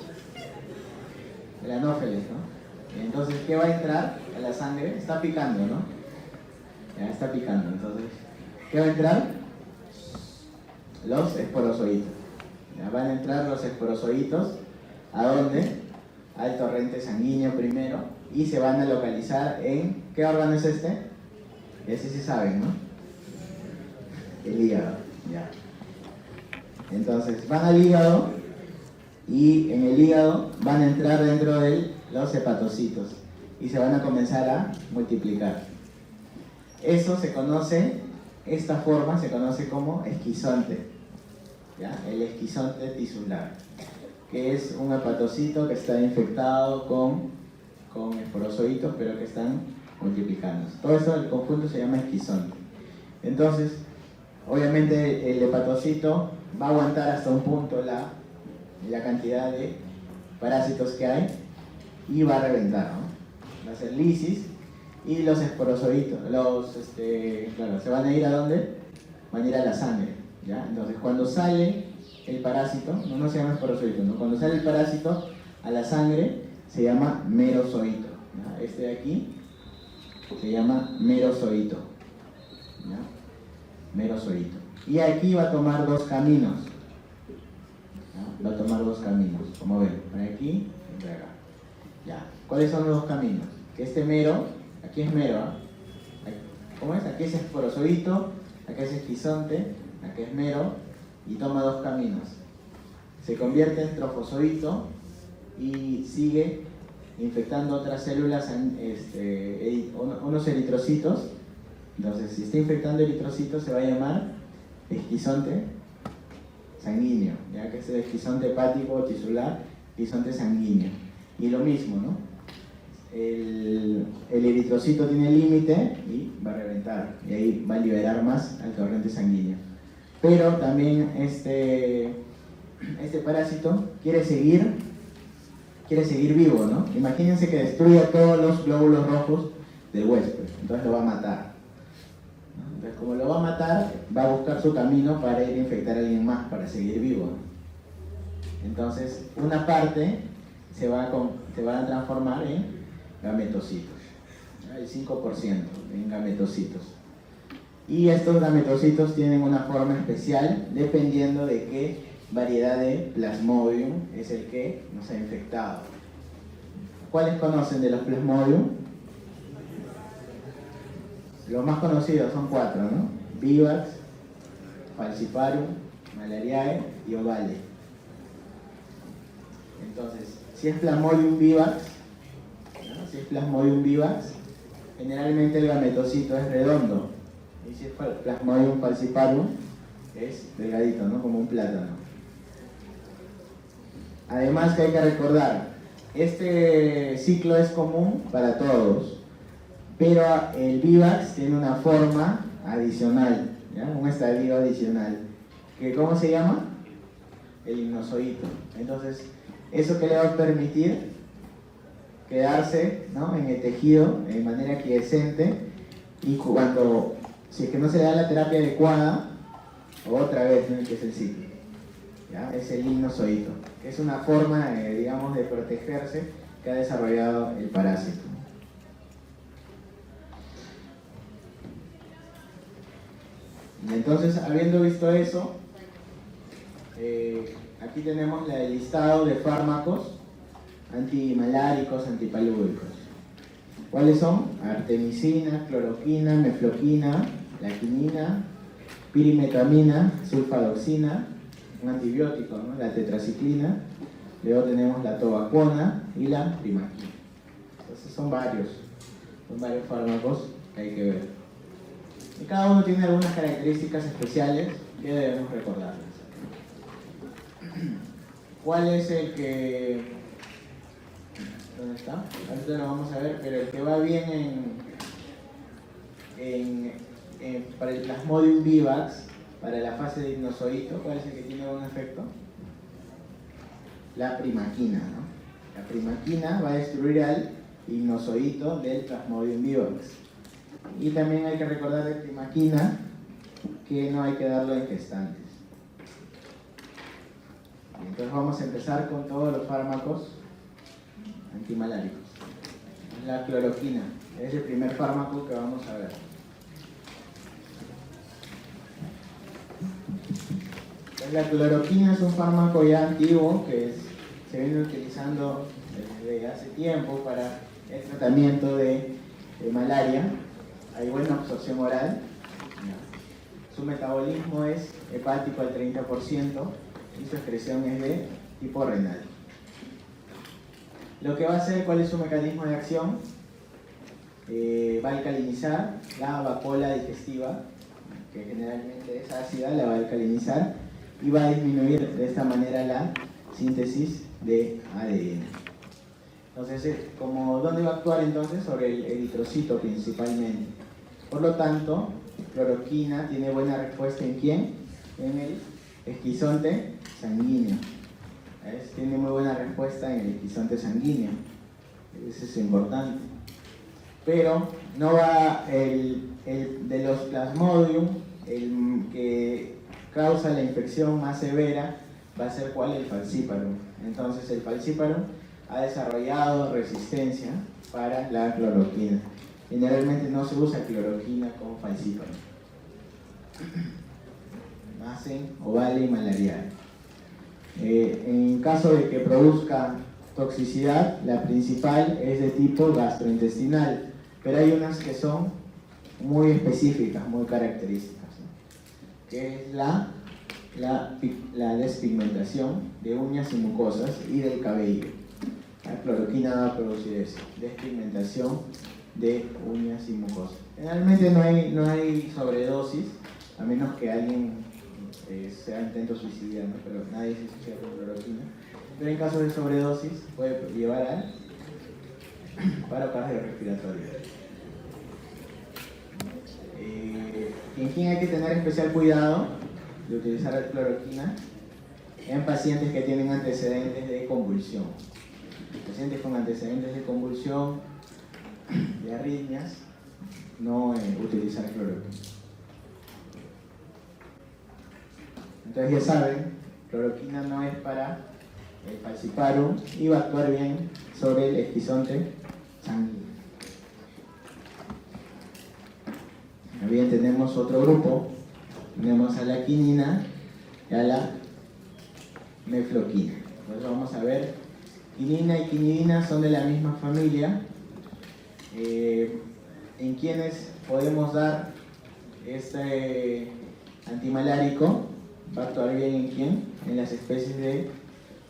El anófeles, ¿no? Entonces, ¿qué va a entrar a la sangre? Está picando, ¿no? Ya está picando. Entonces, ¿qué va a entrar? Los esporozoitos. Ya van a entrar los esporozoitos. ¿A dónde? Al torrente sanguíneo primero. Y se van a localizar en... ¿qué órgano es este? Ese sí saben, ¿no? El hígado. Ya. Entonces, van al hígado. Y en el hígado van a entrar dentro de los hepatocitos y se van a comenzar a multiplicar. Eso se conoce, esta forma se conoce como esquizonte, ¿ya? El esquizonte tisular, que es un hepatocito que está infectado con esporozoitos, pero que están multiplicando. Todo eso, el conjunto se llama esquizonte. Entonces, obviamente el hepatocito va a aguantar hasta un punto la cantidad de parásitos que hay y va a reventar, ¿no? Va a ser lisis y los esporozoitos, claro, se van a ir ¿a dónde? Van a ir a la sangre, ¿ya? Entonces cuando sale el parásito, no se llama esporozoito, ¿no? Cuando sale el parásito a la sangre se llama merozoito, ¿ya? Este de aquí se llama merozoito, ¿ya? Merozoito. Y aquí va a tomar dos caminos. Va a tomar dos caminos, como ven, por aquí y por acá. Ya. ¿Cuáles son los dos caminos? Que este mero, aquí es mero, ¿eh? ¿Cómo es? Aquí es esporozoito, acá es esquizonte, acá es mero, y toma dos caminos. Se convierte en trofozoito y sigue infectando otras células, unos eritrocitos. Entonces, si está infectando eritrocitos, se va a llamar esquizonte sanguíneo, ya que es el esquizonte hepático tisular, esquizonte sanguíneo. Y lo mismo, ¿no? El eritrocito tiene límite y va a reventar, y ahí va a liberar más al torrente sanguíneo. Pero también este parásito quiere seguir vivo, ¿no? Imagínense que destruya todos los glóbulos rojos del huésped, entonces lo va a matar. Entonces, como lo va a matar, va a buscar su camino para ir a infectar a alguien más, para seguir vivo. Entonces, una parte se va a transformar en gametocitos, ¿ya? El 5% en gametocitos. Y estos gametocitos tienen una forma especial dependiendo de qué variedad de Plasmodium es el que nos ha infectado. ¿Cuáles conocen de los Plasmodium? Los más conocidos son 4, ¿no? Vivax, Falciparum, Malariae y Ovale. Entonces, si es Plasmodium vivax, ¿no? Si es Plasmodium vivax, generalmente el gametocito es redondo. Y si es Plasmodium falciparum, es delgadito, ¿no? Como un plátano. Además que hay que recordar, este ciclo es común para todos. Pero el vivax tiene una forma adicional, ¿ya? Un estadio adicional. ¿Cómo se llama? El hipnozoito. Entonces, ¿eso qué le va a permitir? Quedarse, ¿no? En el tejido de manera quiescente, y si es que no se da la terapia adecuada, otra vez, ¿no? Que es el ciclo, ¿ya? Es el hipnozoito, que es una forma, digamos, de protegerse que ha desarrollado el parásito. Y entonces, habiendo visto eso, aquí tenemos el listado de fármacos antimaláricos, antipalúdicos. ¿Cuáles son? Artemisina, cloroquina, mefloquina, la quinina, pirimetamina, sulfadoxina, un antibiótico, ¿no? La tetraciclina, luego tenemos la tobacuona y la primaquina. Entonces son varios fármacos que hay que ver. Y cada uno tiene algunas características especiales que debemos recordarlas. ¿Cuál es el que... ¿Dónde está? Ahorita lo vamos a ver, pero el que va bien para el Plasmodium vivax, para la fase de hipnozoito, ¿cuál es el que tiene buen efecto? La primaquina, ¿no? La primaquina va a destruir al hipnozoito del Plasmodium vivax. Y también hay que recordar de primaquina que no hay que darlo en gestantes. Entonces vamos a empezar con todos los fármacos antimaláricos. La cloroquina es el primer fármaco que vamos a ver. La cloroquina es un fármaco ya antiguo que se viene utilizando desde hace tiempo para el tratamiento de malaria. Hay buena absorción oral. Su metabolismo es hepático al 30% y su excreción es de tipo renal. Lo que va a hacer, ¿cuál es su mecanismo de acción? Va a alcalinizar la vacuola digestiva, que generalmente es ácida, la va a alcalinizar y va a disminuir de esta manera la síntesis de ADN. Entonces, ¿dónde va a actuar entonces? Sobre el eritrocito principalmente. Por lo tanto, cloroquina tiene buena respuesta ¿en quién? En el esquizonte sanguíneo. Tiene muy buena respuesta en el esquizonte sanguíneo. Eso es importante. Pero no va el de los Plasmodium, el que causa la infección más severa, va a ser ¿cuál? El falciparum. Entonces el falciparum ha desarrollado resistencia para la cloroquina. Generalmente no se usa cloroquina con falciparum. Más en ovale y malarial. En caso de que produzca toxicidad, la principal es de tipo gastrointestinal, pero hay unas que son muy específicas, muy características, ¿no? Que es la despigmentación de uñas y mucosas y del cabello. La cloroquina va a producir eso, despigmentación de uñas y mucosas. Generalmente no hay sobredosis, a menos que alguien sea intento suicidio, ¿no? Pero nadie se suicida con cloroquina. Pero en caso de sobredosis puede llevar al paro cardiorrespiratorio. ¿En quién hay que tener especial cuidado de utilizar la cloroquina? En pacientes que tienen antecedentes de convulsión. Pacientes con antecedentes de convulsión, de arritmias, no utilizar cloroquina. Entonces ya saben, cloroquina no es para el falciparum y va a actuar bien sobre el esquizonte sanguíneo. Bien, tenemos otro grupo, tenemos a la quinina y a la mefloquina. Entonces vamos a ver, quinina y quinidina son de la misma familia. ¿En quiénes podemos dar este antimalárico? Va a actuar bien ¿en quién? En las especies de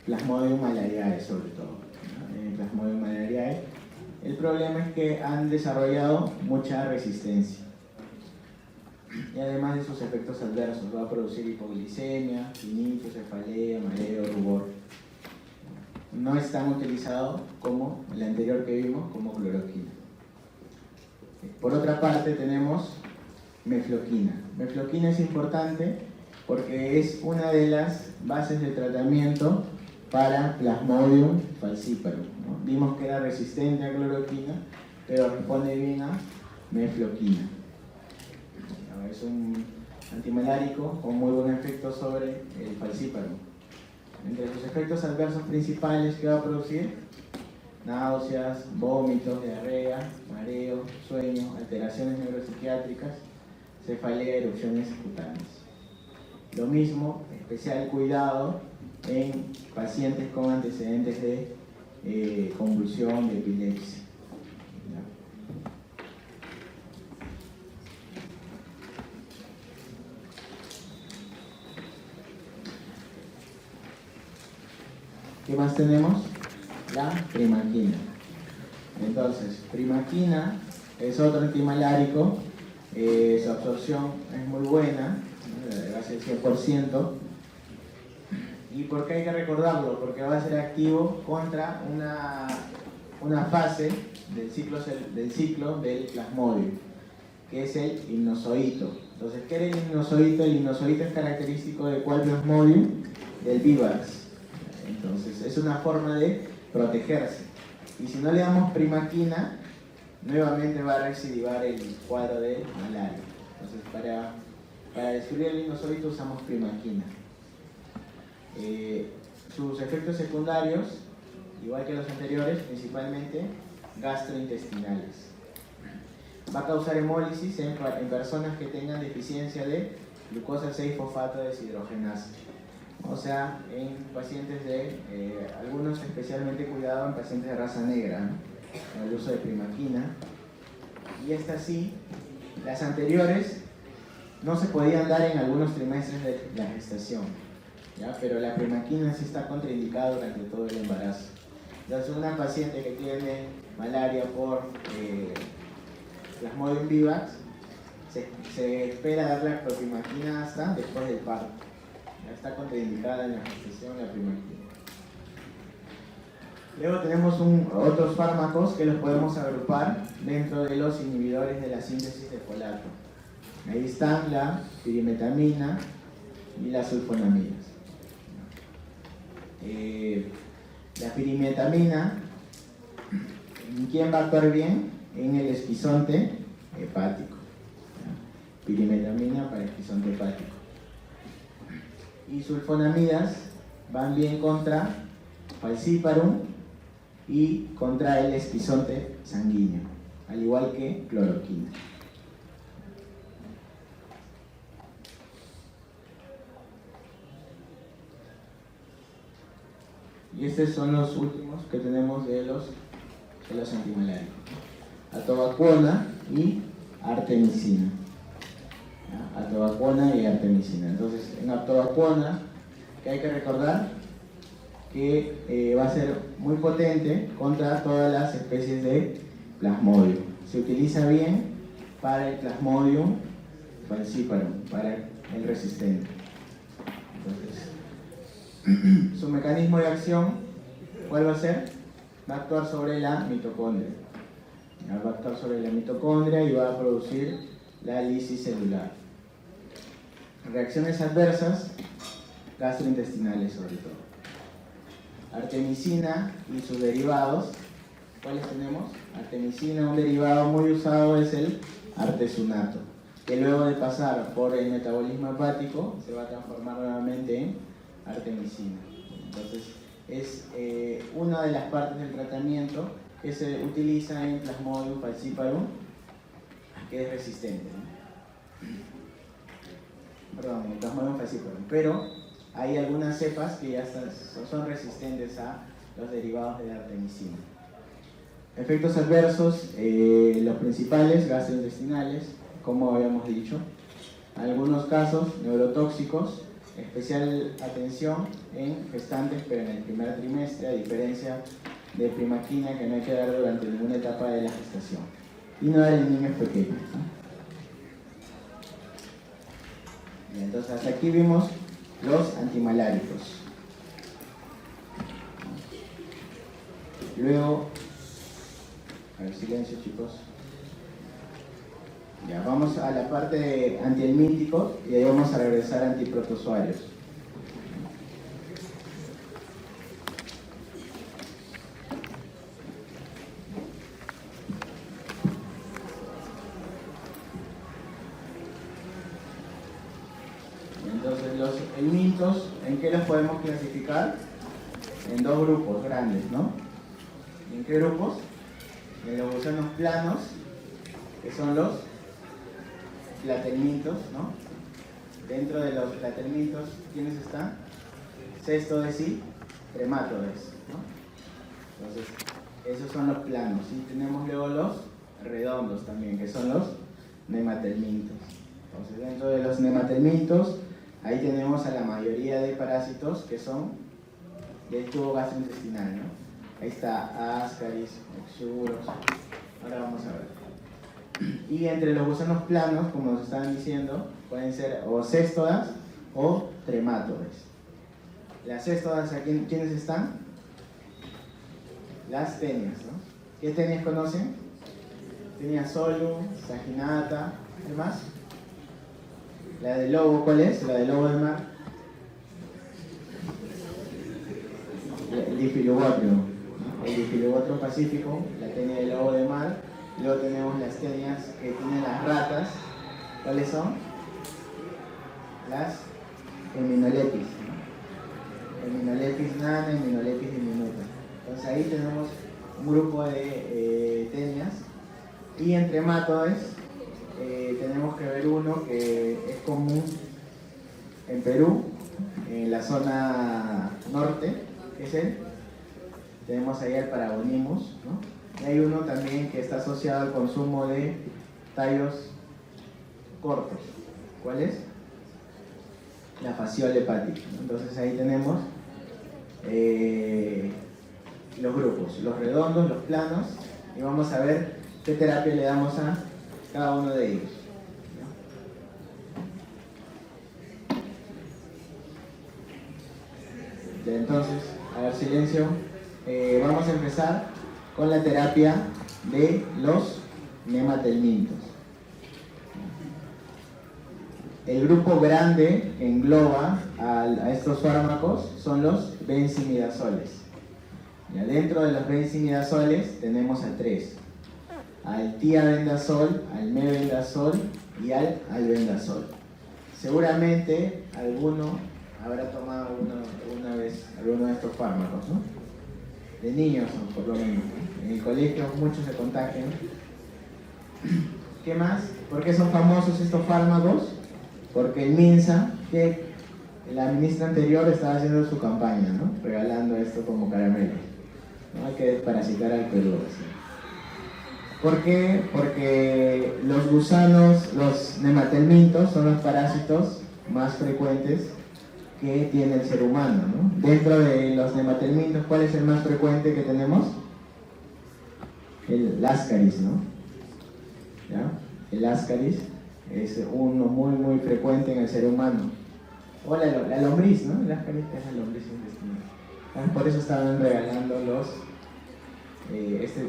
Plasmodium malariae sobre todo, ¿no? En Plasmodium malariae. El problema es que han desarrollado mucha resistencia. Y además de sus efectos adversos, va a producir hipoglicemia, inicio, cefalea, mareo, rubor. No es tan utilizado como el anterior que vimos, como cloroquina. Por otra parte tenemos mefloquina. Mefloquina es importante porque es una de las bases de tratamiento para Plasmodium falciparum, ¿no? Vimos que era resistente a cloroquina, pero responde bien a mefloquina. Es un antimalárico con muy buen efecto sobre el falciparum. Entre sus efectos adversos principales que va a producir, náuseas, vómitos, diarrea, mareo, sueño, alteraciones neuropsiquiátricas, cefalea, erupciones cutáneas. Lo mismo, especial cuidado en pacientes con antecedentes de convulsión, de epilepsia. ¿Qué más tenemos? La primaquina. Entonces, primaquina es otro antimalárico, su absorción es muy buena, casi el 100%. ¿Y por qué hay que recordarlo? Porque va a ser activo contra una fase del ciclo del plasmodio, que es el limnozoito. Entonces, ¿qué era el limnozoito? El limnozoito es característico de ¿cuál plasmodio? Del vivax. Entonces, es una forma de protegerse. Y si no le damos primaquina, nuevamente va a recidivar el cuadro de malaria. Entonces, para destruir el limnozoito usamos primaquina. Sus efectos secundarios, igual que los anteriores, principalmente gastrointestinales. Va a causar hemólisis en personas que tengan deficiencia de glucosa 6-fosfato deshidrogenasa. O sea, en pacientes algunos especialmente cuidado en pacientes de raza negra, ¿no? Con el uso de primaquina. Y estas sí, las anteriores no se podían dar en algunos trimestres de la gestación, ¿ya? Pero la primaquina sí está contraindicada durante todo el embarazo. Entonces, una paciente que tiene malaria por Plasmodium vivax, se espera dar la primaquina hasta después del parto. Ya está contraindicada en la gestación la primaquina. Luego tenemos otros fármacos que los podemos agrupar dentro de los inhibidores de la síntesis de folato. Ahí están la pirimetamina y las sulfonamidas. La pirimetamina, ¿en quién va a actuar bien? En el esquizonte hepático. Pirimetamina para esquizonte hepático. Y sulfonamidas van bien contra falciparum y contra el esquizonte sanguíneo, al igual que cloroquina. Y estos son los últimos que tenemos de los antimaláricos: atovaquona y artemisina. Atovaquona y artemisina. Entonces, en atovaquona, que hay que recordar que va a ser muy potente contra todas las especies de plasmodio. Se utiliza bien para el plasmodium falciparum, para el resistente. Entonces, su mecanismo de acción, ¿cuál va a ser? Va a actuar sobre la mitocondria. Va a actuar sobre la mitocondria y va a producir la lisis celular. Reacciones adversas, gastrointestinales sobre todo. Artemisina y sus derivados, ¿cuáles tenemos? Artemisina, un derivado muy usado es el artesunato, que luego de pasar por el metabolismo hepático se va a transformar nuevamente en artemisina. Entonces, es una de las partes del tratamiento que se utiliza en Plasmodium falciparum, que es resistente, ¿no? Perdón, en Plasmodium falciparum, pero hay algunas cepas que ya son resistentes a los derivados de la artemisina. Efectos adversos, los principales, gastrointestinales, como habíamos dicho. Algunos casos neurotóxicos, especial atención en gestantes, pero en el primer trimestre, a diferencia de primaquina, que no hay que dar durante ninguna etapa de la gestación. Y no dar en niños pequeños, ¿no? Bien, entonces, hasta aquí vimos los antimaláricos. Luego, a ver, silencio, chicos. Ya, vamos a la parte de antihelmínticos y ahí vamos a regresar a antiprotozoarios. Entonces, los helmintos, ¿en qué los podemos clasificar? En dos grupos grandes, ¿no? ¿En qué grupos? En los gusanos planos, que son los platelmintos, ¿no? Dentro de los platelmintos, ¿quiénes están? Cestodes y trematodes, ¿no? Entonces, esos son los planos. Y tenemos luego los redondos también, que son los nematelmintos. Entonces, dentro de los nematelmintos, ahí tenemos a la mayoría de parásitos que son del tubo gastrointestinal, ¿no? Ahí está Ascaris, Oxyuros. Ahora vamos a ver. Y entre los gusanos planos, como nos estaban diciendo, pueden ser o céstodas o tremátodes. Las céstodas, ¿aquí quiénes están? Las tenias, ¿no? ¿Qué tenias conocen? Tenia solum, saginata, ¿qué más? La del lobo, ¿cuál es? La del lobo del mar. El Diphyllobotrium, ¿no? El Diphyllobotrium pacífico, la tenia del lobo del mar. Luego tenemos las tenias que tienen las ratas. ¿Cuáles son? Las Heminolepis, ¿no? Heminolepis nana, Heminolepis diminuta. Entonces ahí tenemos un grupo de tenias. Y entre tremátodes tenemos que ver uno que es común en Perú, en la zona norte, que es el. Tenemos ahí el Paragonimus, ¿no? Y hay uno también que está asociado al consumo de tallos cortos. ¿Cuál es? La fasciola hepática, ¿no? Entonces ahí tenemos los grupos, los redondos, los planos, y vamos a ver qué terapia le damos a cada uno de ellos. ¿No? Entonces, a ver, silencio. Vamos a empezar con la terapia de los nematelmintos. El grupo grande que engloba a estos fármacos son los benzimidazoles. Y dentro de los benzimidazoles tenemos a tres: al tiabendazol, al mebendazol y al albendazol. Seguramente alguno habrá tomado alguna vez alguno de estos fármacos, ¿no? De niños, por lo menos, ¿no? En el colegio muchos se contagian. ¿Qué más? ¿Por qué son famosos estos fármacos? Porque el MINSA, que la ministra anterior estaba haciendo su campaña, ¿no? Regalando esto como caramelos, ¿no? Hay que desparasitar al Perú, así. ¿Por qué? Porque los gusanos, los nematelmintos, son los parásitos más frecuentes que tiene el ser humano, ¿no? Dentro de los nematelmintos, ¿cuál es el más frecuente que tenemos? El Ascaris, ¿no? ¿Ya? El Ascaris es uno muy frecuente en el ser humano. O la lombriz, ¿no? El Ascaris es la lombriz intestinal. Por eso estaban regalando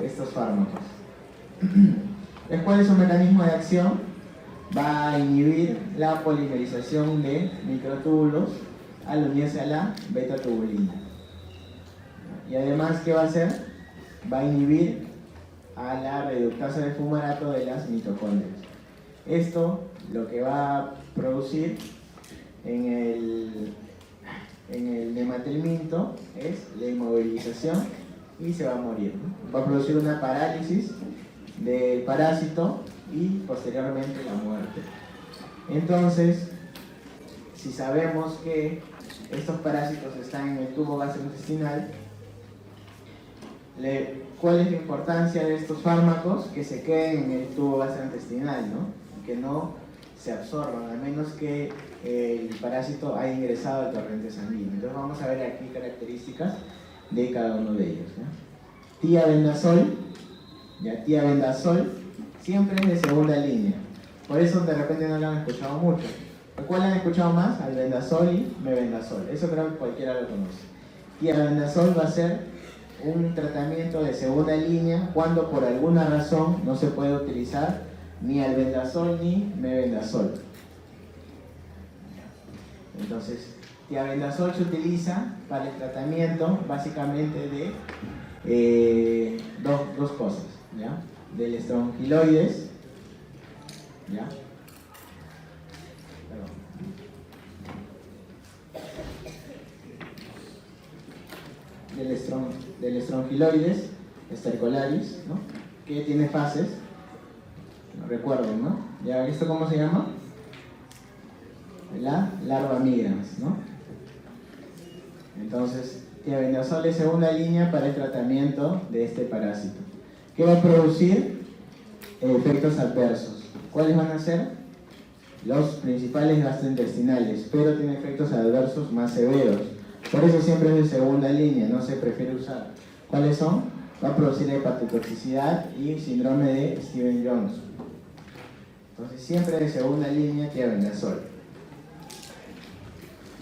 estos fármacos. ¿Cuál es su mecanismo de acción? Va a inhibir la polimerización de microtúbulos al unirse a la beta-tubulina. Y además, ¿qué va a hacer? Va a inhibir a la reductasa de fumarato de las mitocondrias. Esto lo que va a producir en el nematelminto es la inmovilización y se va a morir, ¿no? Va a producir una parálisis del parásito y posteriormente la muerte. Entonces, si sabemos que estos parásitos están en el tubo gastrointestinal, ¿cuál es la importancia de estos fármacos? Que se queden en el tubo gastrointestinal, ¿no? Que no se absorban, a menos que el parásito haya ingresado al torrente sanguíneo. Entonces vamos a ver aquí características de cada uno de ellos, ¿no? Tiabendazol, ya tiabendazol siempre es de segunda línea, por eso de repente no lo han escuchado mucho. ¿Cuál han escuchado más? Albendazol y mebendazol, eso creo que cualquiera lo conoce. Tiabendazol va a ser un tratamiento de segunda línea cuando por alguna razón no se puede utilizar ni albendazol ni mebendazol. Entonces, tiabendazol se utiliza para el tratamiento básicamente de dos cosas, ¿ya? Del estrongiloides, ¿ya? Del estrongiloides stercolaris, ¿no? Que tiene fases, no recuerden, ¿no? ¿Ya visto cómo se llama? La larva migrans, ¿no? Entonces, tiabendazol es segunda línea para el tratamiento de este parásito. ¿Qué va a producir? Efectos adversos. ¿Cuáles van a ser? Los principales gastrointestinales, pero tiene efectos adversos más severos. Por eso siempre es de segunda línea, no se prefiere usar. ¿Cuáles son? Va a producir hepatotoxicidad y síndrome de Stevens-Jones. Entonces siempre de segunda línea tiabendazol.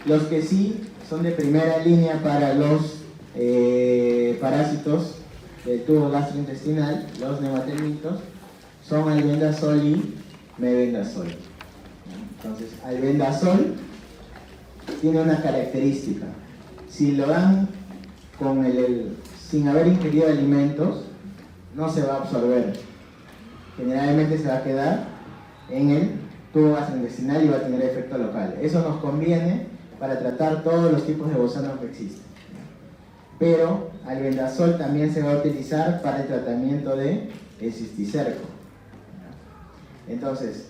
Los que sí son de primera línea para los parásitos del tubo gastrointestinal, los nematelmitos, son albendazol y mebendazol. Entonces, albendazol tiene una característica. Si lo dan sin haber ingerido alimentos, no se va a absorber. Generalmente se va a quedar en el tubo gastrointestinal y va a tener efecto local. Eso nos conviene para tratar todos los tipos de bosanos que existen. Pero albendazol también se va a utilizar para el tratamiento del cisticerco. Entonces,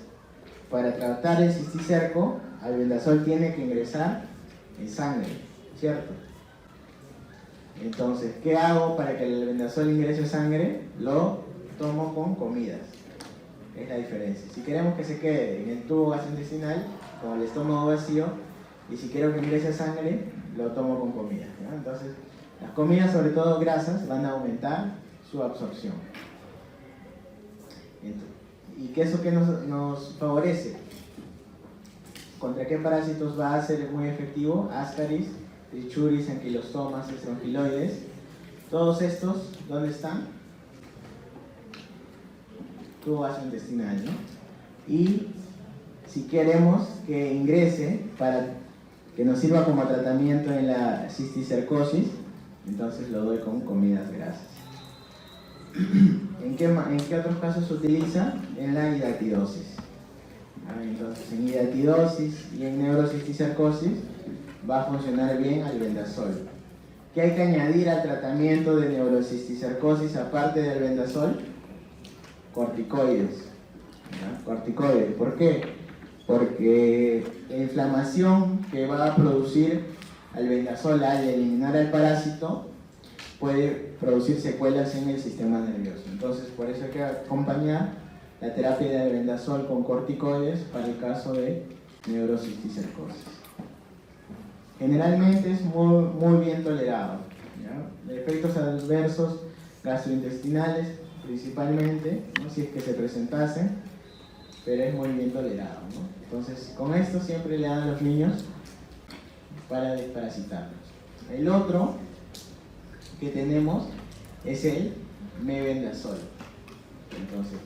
para tratar el cisticerco, albendazol tiene que ingresar en sangre, ¿cierto? Entonces, ¿qué hago para que el albendazol ingrese en sangre? Lo tomo con comidas. Es la diferencia. Si queremos que se quede en el tubo gastrointestinal, con el estómago vacío, y si quiero que ingrese sangre, lo tomo con comidas, ¿no? Entonces, las comidas, sobre todo grasas, van a aumentar su absorción. ¿Y qué es lo que nos favorece? ¿Contra qué parásitos va a ser muy efectivo? Ascaris, Trichuris, Anquilostomas, Estrongiloides. Todos estos, ¿dónde están? Tubo gastrointestinal, ¿no? Y si queremos que ingrese para que nos sirva como tratamiento en la cisticercosis, entonces lo doy con comidas grasas. ¿En qué otros casos se utiliza? En la hidatidosis. Entonces, en hidatidosis y en neurocisticercosis va a funcionar bien albendazol. ¿Qué hay que añadir al tratamiento de neurocisticercosis aparte del albendazol? Corticoides. ¿Ya? Corticoides. ¿Por qué? Porque la inflamación que va a producir albendazol al eliminar al parásito puede producir secuelas en el sistema nervioso. Entonces, por eso hay que acompañar la terapia de albendazol con corticoides para el caso de neurocisticercosis. Generalmente es muy bien tolerado, ¿ya? De efectos adversos gastrointestinales principalmente, ¿no? Si es que se presentasen, pero es muy bien tolerado, ¿no? Entonces, con esto siempre le dan a los niños para desparasitarlos. El otro que tenemos es el mebendazol. Entonces,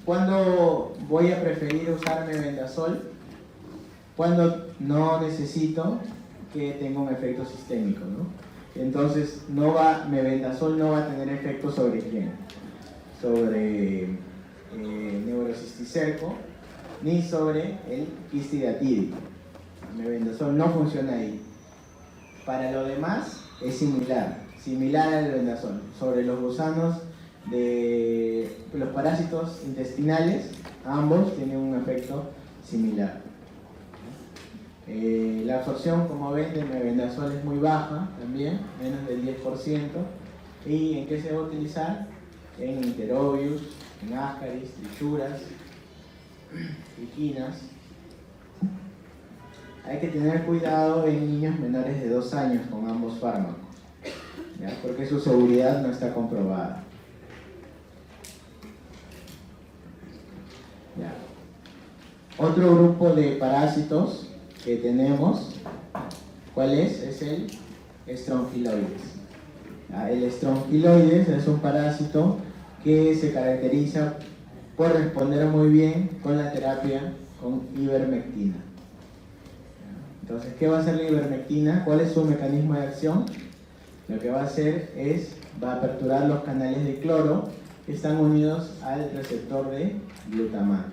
¿cuándo voy a preferir usar mebendazol? Cuando no necesito que tenga un efecto sistémico, ¿no? Entonces, mebendazol no va a tener efecto sobre ¿quién? Sobre neurocisticerco, ni sobre el histidatídico. Mebendazol no funciona ahí. Para lo demás es similar al albendazol. Sobre los gusanos de los parásitos intestinales, ambos tienen un efecto similar. La absorción, como ven, de mebendazol es muy baja también, menos del 10%. ¿Y en qué se va a utilizar? En Enterobius, en Ascaris, Trichuras, Triquinas. Hay que tener cuidado en niños menores de 2 años con ambos fármacos, ¿ya? Porque su seguridad no está comprobada. ¿Ya? Otro grupo de parásitos que tenemos, ¿cuál es? Es el Strongyloides. El Strongyloides es un parásito que se caracteriza por responder muy bien con la terapia con ivermectina. Entonces, ¿qué va a hacer la ivermectina? ¿Cuál es su mecanismo de acción? Lo que va a hacer va a aperturar los canales de cloro que están unidos al receptor de glutamato,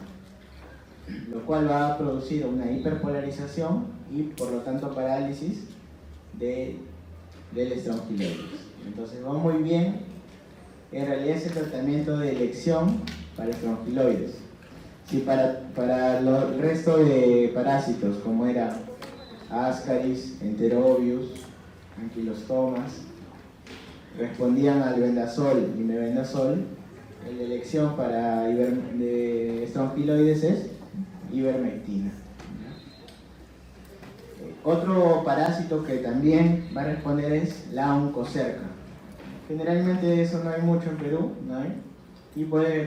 lo cual va a producir una hiperpolarización y por lo tanto parálisis del Strongyloides. Entonces va muy bien, en realidad ese tratamiento de elección para Strongyloides. Si para el resto de parásitos, como era Ascaris, Enterobius, Anquilostomas, respondían al albendazol y mebendazol, la elección de Strongyloides es ivermectina. Otro parásito que también va a responder es la oncocerca. Generalmente eso no hay mucho en Perú, ¿no hay?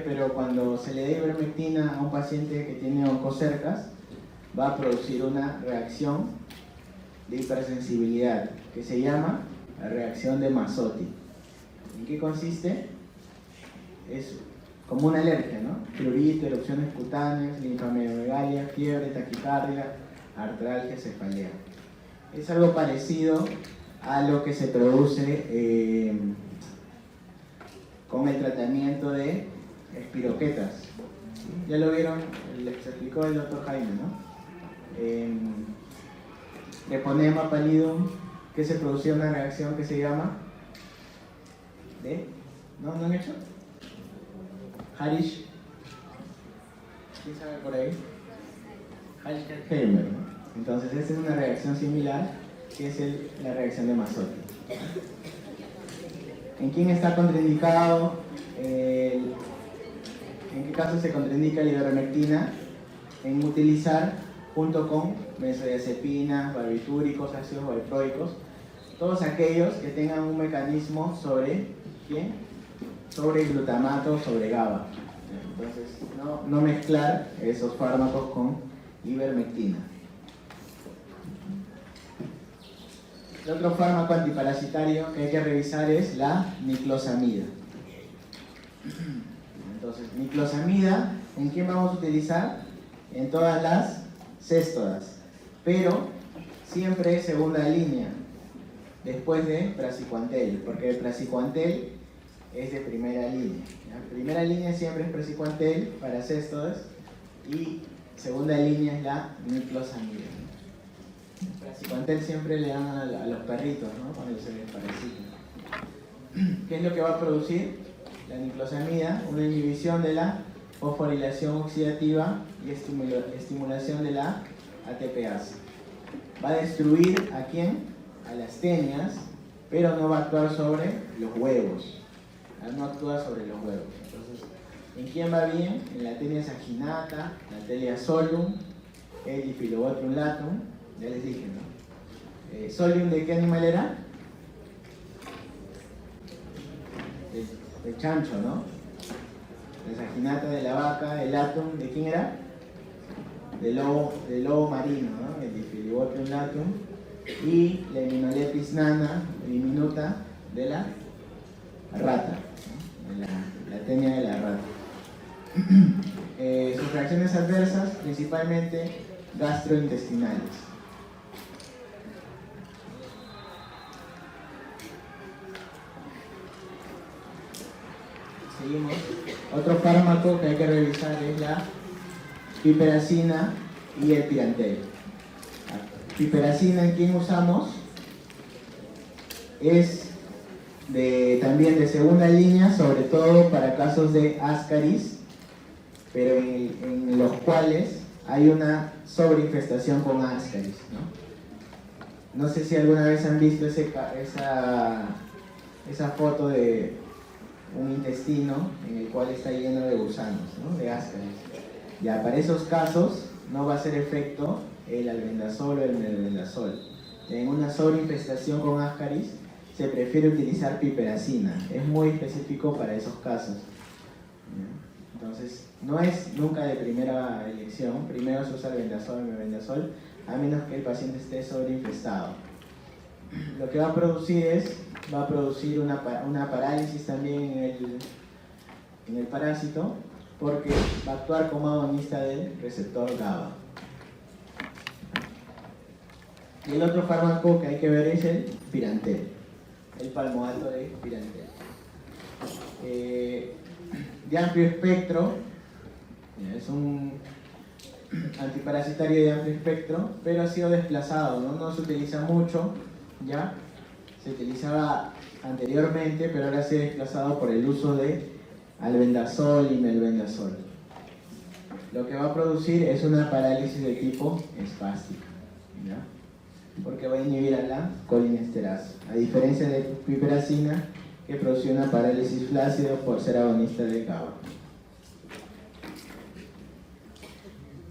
Pero cuando se le da ivermectina a un paciente que tiene oncocercas, va a producir una reacción de hipersensibilidad que se llama la reacción de Masotti. ¿En qué consiste? Es como una alergia, ¿no? Prurito, erupciones cutáneas, linfamegalia, fiebre, taquicardia, artralgia, cefalea. Es algo parecido a lo que se produce con el tratamiento de espiroquetas. Ya lo vieron, les explicó el doctor Jaime, ¿no? Treponema pallidum, que se producía una reacción que se llama ¿no han hecho? Harish, ¿quién sabe por ahí? Harish-Heimer, ¿no? Entonces esta es una reacción similar, que es la reacción de Masotti. ¿En quién está contraindicado? ¿En qué caso se contraindica la ivermectina? En utilizar junto con benzodiazepinas, barbitúricos, ácidos valproicos, todos aquellos que tengan un mecanismo sobre ¿quién? Sobre glutamato, sobre GABA. Entonces, no mezclar esos fármacos con ivermectina. El otro fármaco antiparasitario que hay que revisar es la niclosamida. Entonces, niclosamida, ¿en quién vamos a utilizar? En todas las céstodas, pero siempre segunda línea, después de praziquantel, porque el praziquantel es de primera línea. La primera línea siempre es praziquantel para céstodas y segunda línea es la niclosamida. Praziquantel siempre le dan a los perritos, ¿no? Cuando se desparasitan. ¿Qué es lo que va a producir la niclosamida? Una inhibición de la fosforilación oxidativa y estimulación de la ATPase. Va a destruir ¿a quién? A las tenias, pero no va a actuar sobre los huevos. No actúa sobre los huevos. Entonces, ¿en quién va bien? En la tenia saginata, la Telia solum, el Diphyllobotrium latum. Ya les dije, ¿no? ¿Solium de qué animal era? De chancho, ¿no? La saginata de la vaca, el latum, ¿de quién era? De lobo marino, ¿no? El Diphyllobotrium latum. Y la Limnolepis nana, diminuta, de la rata, ¿no? La tenia de la rata. Sus reacciones adversas, principalmente gastrointestinales. Seguimos. Otro fármaco que hay que revisar es la piperacina y el pirantel. Piperacina, ¿en quién usamos? Es también de segunda línea, sobre todo para casos de ascaris, pero en los cuales hay una sobreinfestación con ascaris, ¿no? No sé si alguna vez han visto esa foto de un intestino en el cual está lleno de gusanos, ¿no? De ascaris. Ya, para esos casos no va a hacer efecto el albendazol o el mebendazol. En una sobreinfestación con ascaris se prefiere utilizar piperacina, es muy específico para esos casos. Entonces, no es nunca de primera elección, primero se usa albendazol o mebendazol, a menos que el paciente esté sobreinfestado. Lo que va a producir una parálisis también en el parásito, porque va a actuar como agonista del receptor GABA. Y el otro fármaco que hay que ver es el pirantel, el palmoato de pirantel. De amplio espectro, es un antiparasitario de amplio espectro, pero ha sido desplazado, no se utiliza mucho, ya se utilizaba anteriormente, pero ahora se ha desplazado por el uso de albendazol y melbendazol. Lo que va a producir es una parálisis de tipo espástica, ¿ya? Porque va a inhibir a la colinesterasa, a diferencia de piperacina, que produce una parálisis flácida por ser agonista de GABA.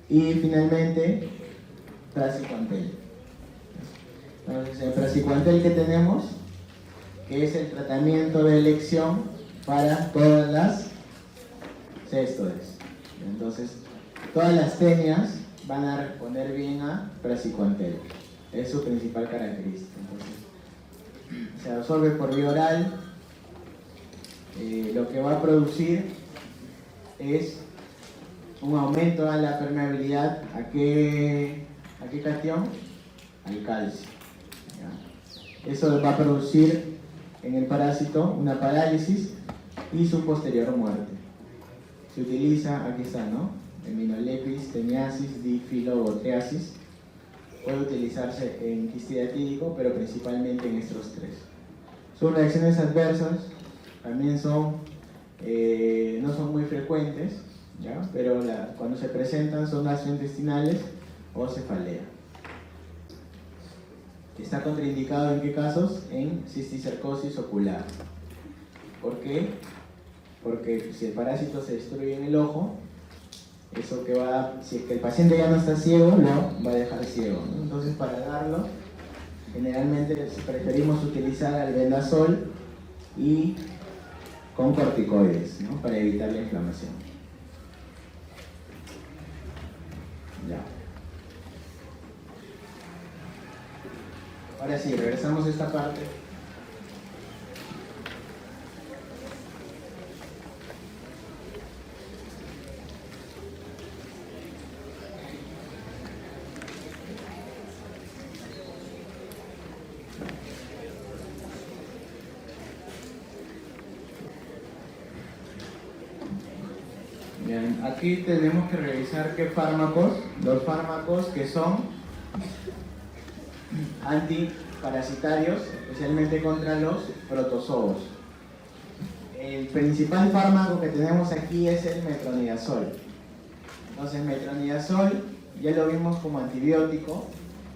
Y finalmente, praziquantel. Entonces, el praziquantel que tenemos, que es el tratamiento de elección para todas las céstodes. Entonces, todas las tenias van a responder bien a praziquantel. Es su principal característica. Entonces, se absorbe por vía oral. Lo que va a producir es un aumento a la permeabilidad. ¿A qué cation? Al calcio. ¿Ya? Eso va a producir en el parásito una parálisis y su posterior muerte. Se utiliza, aquí está, ¿no? Aminolepis, teniasis, difiloboteasis. Puede utilizarse en quistidiatídico, pero principalmente en estos tres. Sus reacciones adversas también no son muy frecuentes, ¿ya? Pero cuando se presentan son gastrointestinales o cefalea. ¿Está contraindicado en qué casos? En cisticercosis ocular. ¿Por qué? Porque si el parásito se destruye en el ojo, eso que si es que el paciente ya no está ciego, lo va a dejar ciego, ¿no? Entonces, para darlo, generalmente preferimos utilizar albendazol y con corticoides, ¿no? Para evitar la inflamación. Ya. Ahora sí, regresamos a esta parte. Bien, aquí tenemos que revisar qué fármacos, los fármacos que son antiparasitarios, especialmente contra los protozoos. El principal fármaco que tenemos aquí es el metronidazol. Entonces, metronidazol ya lo vimos como antibiótico,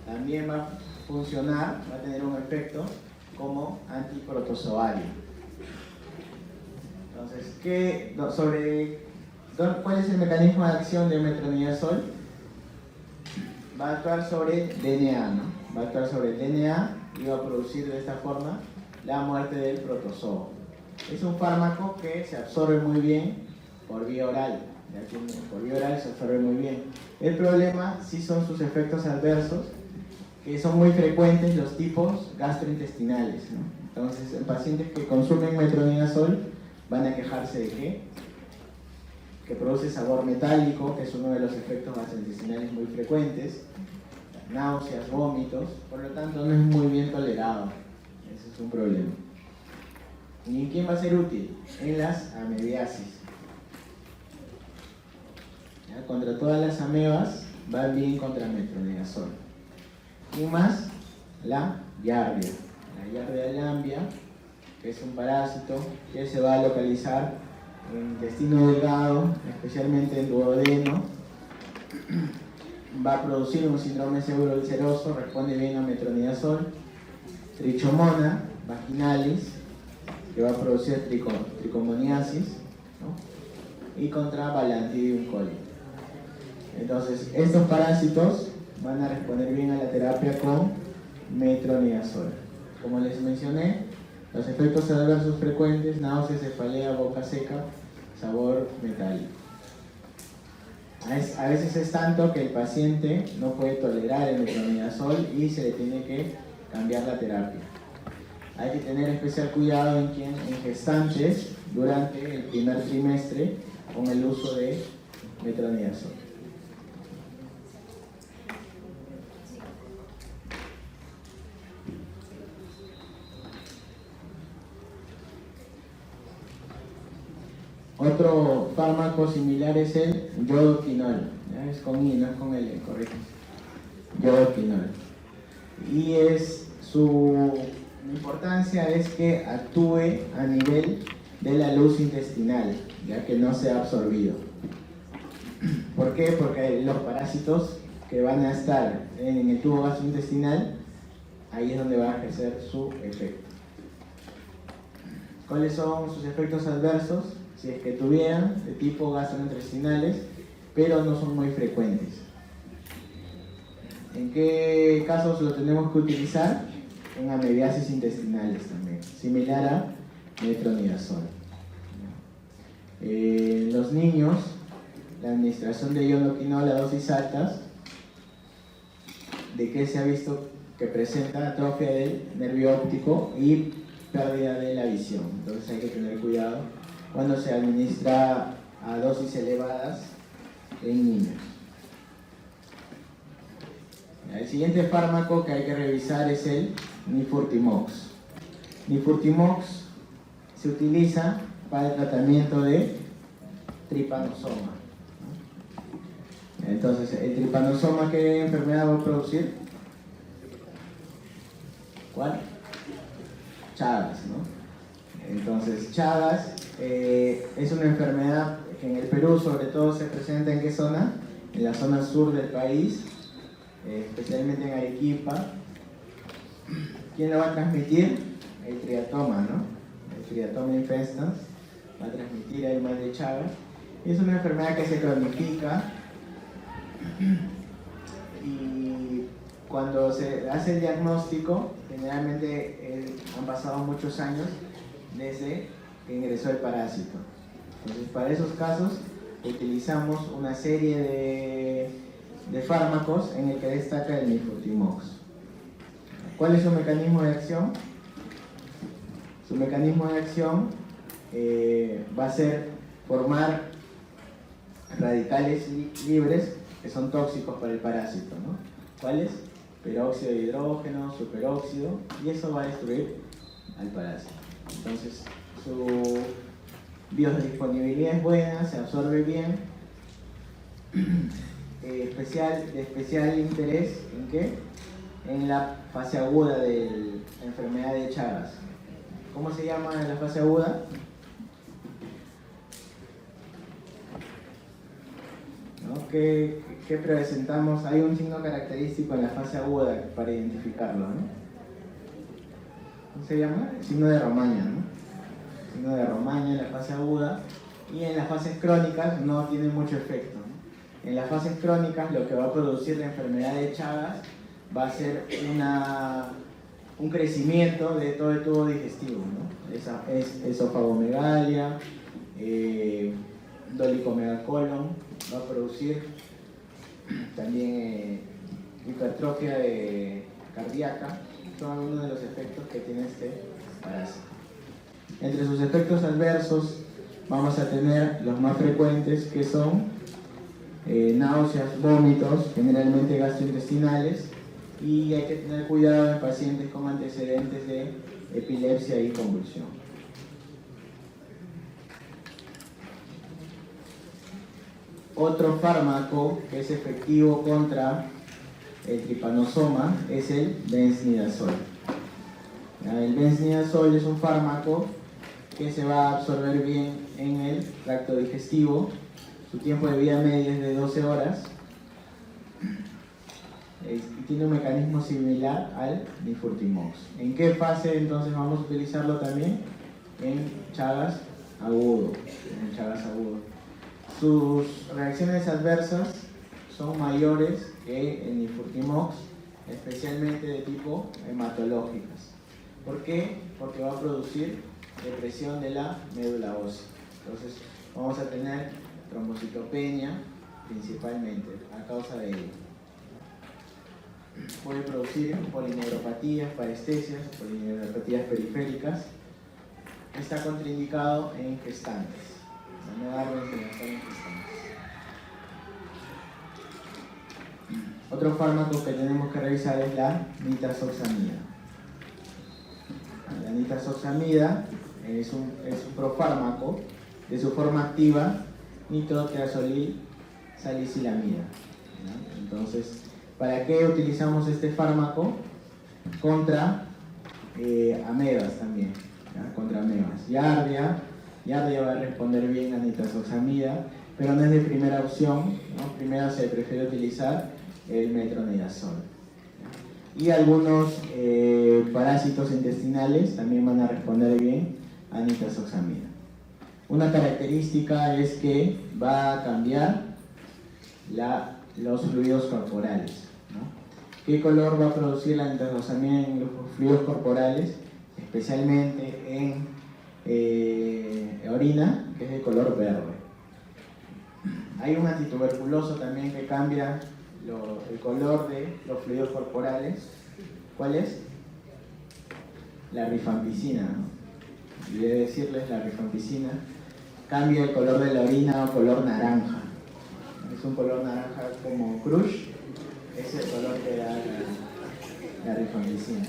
también va a funcionar, va a tener un efecto como antiprotozoario. Entonces, ¿cuál es el mecanismo de acción de metronidazol? Va a actuar sobre DNA, ¿no? Va a actuar sobre el DNA y va a producir de esta forma la muerte del protozoo. Es un fármaco que se absorbe muy bien por vía oral. Por vía oral se absorbe muy bien. El problema sí son sus efectos adversos, que son muy frecuentes, los tipos gastrointestinales, ¿no? Entonces, en pacientes que consumen metronidazol van a quejarse de ¿qué? Que produce sabor metálico, que es uno de los efectos gastrointestinales muy frecuentes, náuseas, vómitos, por lo tanto no es muy bien tolerado. Ese es un problema. ¿Y en quién va a ser útil? En las amebiasis. ¿Ya? Contra todas las amebas va bien contra metronidazol. Y más la Giardia. La Giardia lambia, que es un parásito que se va a localizar en intestino delgado, especialmente en duodeno. Va a producir un síndrome seguro-ulceroso, responde bien a metronidazol. Trichomona vaginalis, que va a producir tricomoniasis, ¿no? Y contra Balantidium coli. Entonces, estos parásitos van a responder bien a la terapia con metronidazol. Como les mencioné, los efectos adversos frecuentes: náusea, cefalea, boca seca, sabor metálico. A veces es tanto que el paciente no puede tolerar el metronidazol y se le tiene que cambiar la terapia. Hay que tener especial cuidado en gestantes durante el primer trimestre con el uso de metronidazol. Otro fármaco similar es el yodoquinol. ¿Ya? Es con I, no es con L, correcto. Yodoquinol. Y su importancia es que actúe a nivel de la luz intestinal, ya que no sea absorbido. ¿Por qué? Porque los parásitos que van a estar en el tubo gastrointestinal, ahí es donde va a ejercer su efecto. ¿Cuáles son sus efectos adversos? Si es que tuvieran de tipo gastrointestinales, pero no son muy frecuentes. ¿En qué casos lo tenemos que utilizar? En amebiasis intestinales también, similar a metronidazol. En los niños, la administración de ionoquinol a dosis altas, ¿de qué se ha visto que presenta atrofia del nervio óptico y pérdida de la visión? Entonces hay que tener cuidado cuando se administra a dosis elevadas en niños. El siguiente fármaco que hay que revisar es el Nifurtimox. Nifurtimox se utiliza para el tratamiento de tripanosoma. Entonces, ¿el tripanosoma qué enfermedad va a producir? ¿Cuál? Chagas, ¿no? Entonces, Chagas es una enfermedad que en el Perú sobre todo se presenta ¿en qué zona? En la zona sur del país, especialmente en Arequipa. ¿Quién lo va a transmitir? El triatoma, ¿no? El triatoma infestans va a transmitir el mal de Chagas. Y es una enfermedad que se cronifica y cuando se hace el diagnóstico, generalmente han pasado muchos años desde que ingresó el parásito. Entonces, para esos casos utilizamos una serie de fármacos en el que destaca el Nifurtimox. ¿Cuál es su mecanismo de acción? Su mecanismo de acción va a ser formar radicales libres que son tóxicos para el parásito, ¿no? ¿Cuáles? Peróxido de hidrógeno, superóxido, y eso va a destruir al parásito. Entonces, su biodisponibilidad es buena, se absorbe bien. De especial interés ¿en qué? En la fase aguda de la enfermedad de Chagas. ¿Cómo se llama en la fase aguda? ¿No? ¿Qué presentamos? Hay un signo característico en la fase aguda para identificarlo, ¿no? ¿Cómo se llama? El signo de Romaña, ¿no? El signo de Romaña en la fase aguda, y en las fases crónicas no tiene mucho efecto, ¿no? En las fases crónicas lo que va a producir la enfermedad de Chagas va a ser un crecimiento de todo el tubo digestivo, ¿no? Es esofagomegalia, dolicomegacolon, va a producir también hipertrofia cardíaca. Son algunos de los efectos que tiene este parásito. Entre sus efectos adversos vamos a tener los más frecuentes, que son náuseas, vómitos, generalmente gastrointestinales, y hay que tener cuidado en pacientes con antecedentes de epilepsia y convulsión. Otro fármaco que es efectivo contra el tripanosoma es el benznidazol. El benznidazol es un fármaco que se va a absorber bien en el tracto digestivo. Su tiempo de vida media es de 12 horas y tiene un mecanismo similar al Nifurtimox. ¿En qué fase entonces vamos a utilizarlo también? En Chagas agudo. Sus reacciones adversas son mayores que el Nifurtimox, especialmente de tipo hematológicas. ¿Por qué? Porque va a producir depresión de la médula ósea. Entonces vamos a tener trombocitopenia principalmente a causa de ello. Puede producir polineuropatías, parestesias, polineuropatías periféricas. Está contraindicado en gestantes. No darlo en gestantes. Otro fármaco que tenemos que revisar es la nitazoxamida. La nitazoxamida es un profármaco de su forma activa, nitroteazolil salicilamida. Entonces, ¿para qué utilizamos este fármaco? Contra amebas también, ¿ya? Contra amebas. Yardia va a responder bien a nitazoxamida, pero no es de primera opción, ¿no? Primero se prefiere utilizar el metronidazol. Y algunos parásitos intestinales también van a responder bien a nitazoxamida. Una característica es que va a cambiar los fluidos corporales, ¿no? ¿Qué color va a producir la nitrosamina en los fluidos corporales? Especialmente en orina, que es de color verde. Hay un antituberculoso también que cambia el color de los fluidos corporales. ¿Cuál es? La rifampicina, ¿no? Debe decirles, la rifampicina cambia el color de la orina a color naranja. Es un color naranja como crush, es el color que da la rifampicina.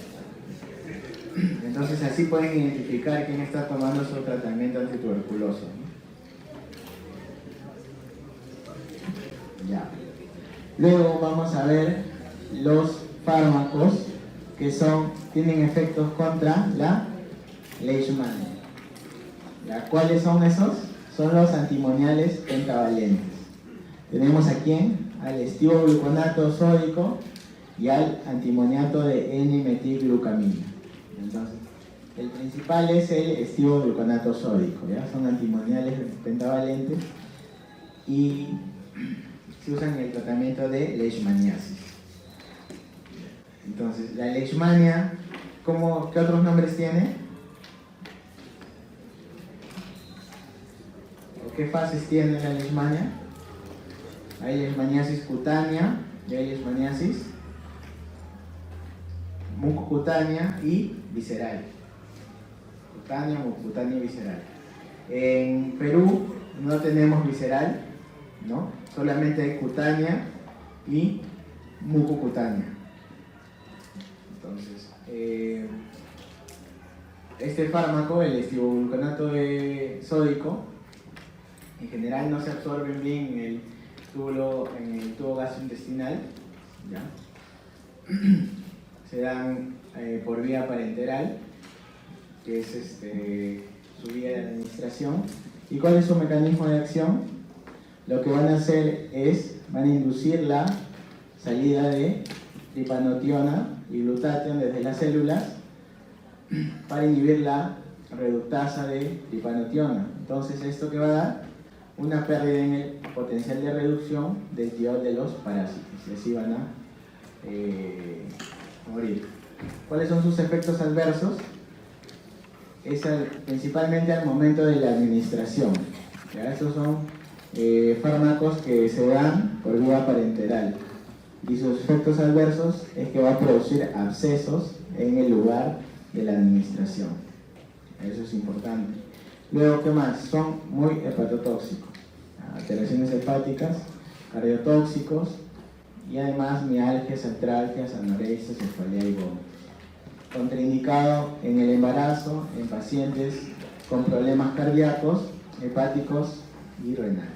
Entonces así pueden identificar quién está tomando su tratamiento antituberculoso, ¿no? Ya. Luego vamos a ver los fármacos que tienen efectos contra la leishmania. ¿Ya? ¿Cuáles son esos? Son los antimoniales pentavalentes. Tenemos a quién? Al estivogluconato sódico y al antimoniato de N-metilglucamina. Entonces, el principal es el estivogluconato sódico, ¿ya? Son antimoniales pentavalentes y se usan en el tratamiento de leishmaniasis. Entonces, la leishmania, ¿qué otros nombres tiene? ¿O qué fases tiene la leishmania? Hay leishmaniasis cutánea y hay leishmaniasis mucocutánea y visceral. Cutánea, mucocutánea y visceral. En Perú no tenemos visceral, ¿no? Solamente hay cutánea y mucocutánea. Entonces, este fármaco, el estivogluconato sódico, en general no se absorben bien en el tubo gastrointestinal, ¿ya? Se dan por vía parenteral, que es su vía de administración. ¿Y cuál es su mecanismo de acción? Lo que van a hacer van a inducir la salida de tripanotiona y glutatión desde las células para inhibir la reductasa de tripanotiona. Entonces, ¿esto qué va a dar? Una pérdida en el potencial de reducción del tiol de los parásitos, y así van a morir. ¿Cuáles son sus efectos adversos? Principalmente al momento de la administración. ¿Ya? Estos son fármacos que se dan por vía parenteral, y sus efectos adversos es que va a producir abscesos en el lugar de la administración. Eso es importante. Luego, ¿qué más? Son muy hepatotóxicos, alteraciones hepáticas, cardiotóxicos y además mialgias, artralgias, anorexia, cefalea y vómitos. Contraindicado en el embarazo, en pacientes con problemas cardíacos, hepáticos y renales.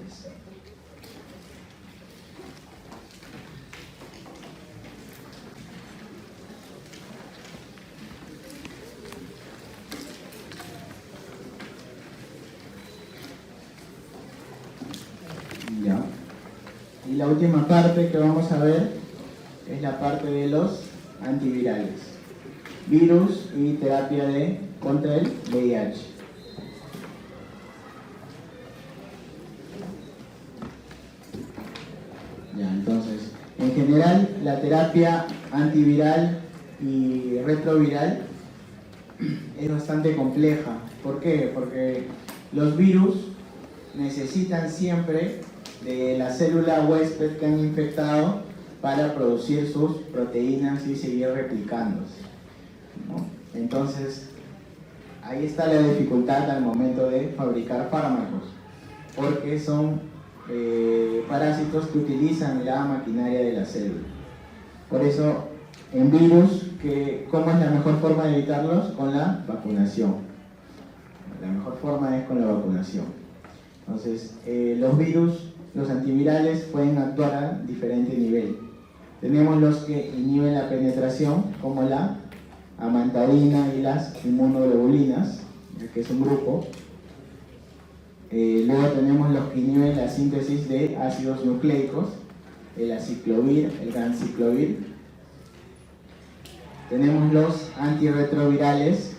Ya. Y la última parte que vamos a ver es la parte de los antivirales, virus y terapia contra el VIH. Ya, entonces, en general, la terapia antiviral y retroviral es bastante compleja. ¿Por qué? Porque los virus necesitan siempre de la célula huésped que han infectado para producir sus proteínas y seguir replicándose, ¿no? Entonces, ahí está la dificultad al momento de fabricar fármacos, porque son parásitos que utilizan la maquinaria de la célula. Por eso, en virus, ¿cómo es la mejor forma de evitarlos? Con la vacunación. La mejor forma es con la vacunación. Entonces, los virus, los antivirales pueden actuar a diferente nivel. Tenemos los que inhiben la penetración, como la amantadina y las inmunoglobulinas, que es un grupo. Luego tenemos los que inhiben la síntesis de ácidos nucleicos, el aciclovir, el ganciclovir. Tenemos los antirretrovirales,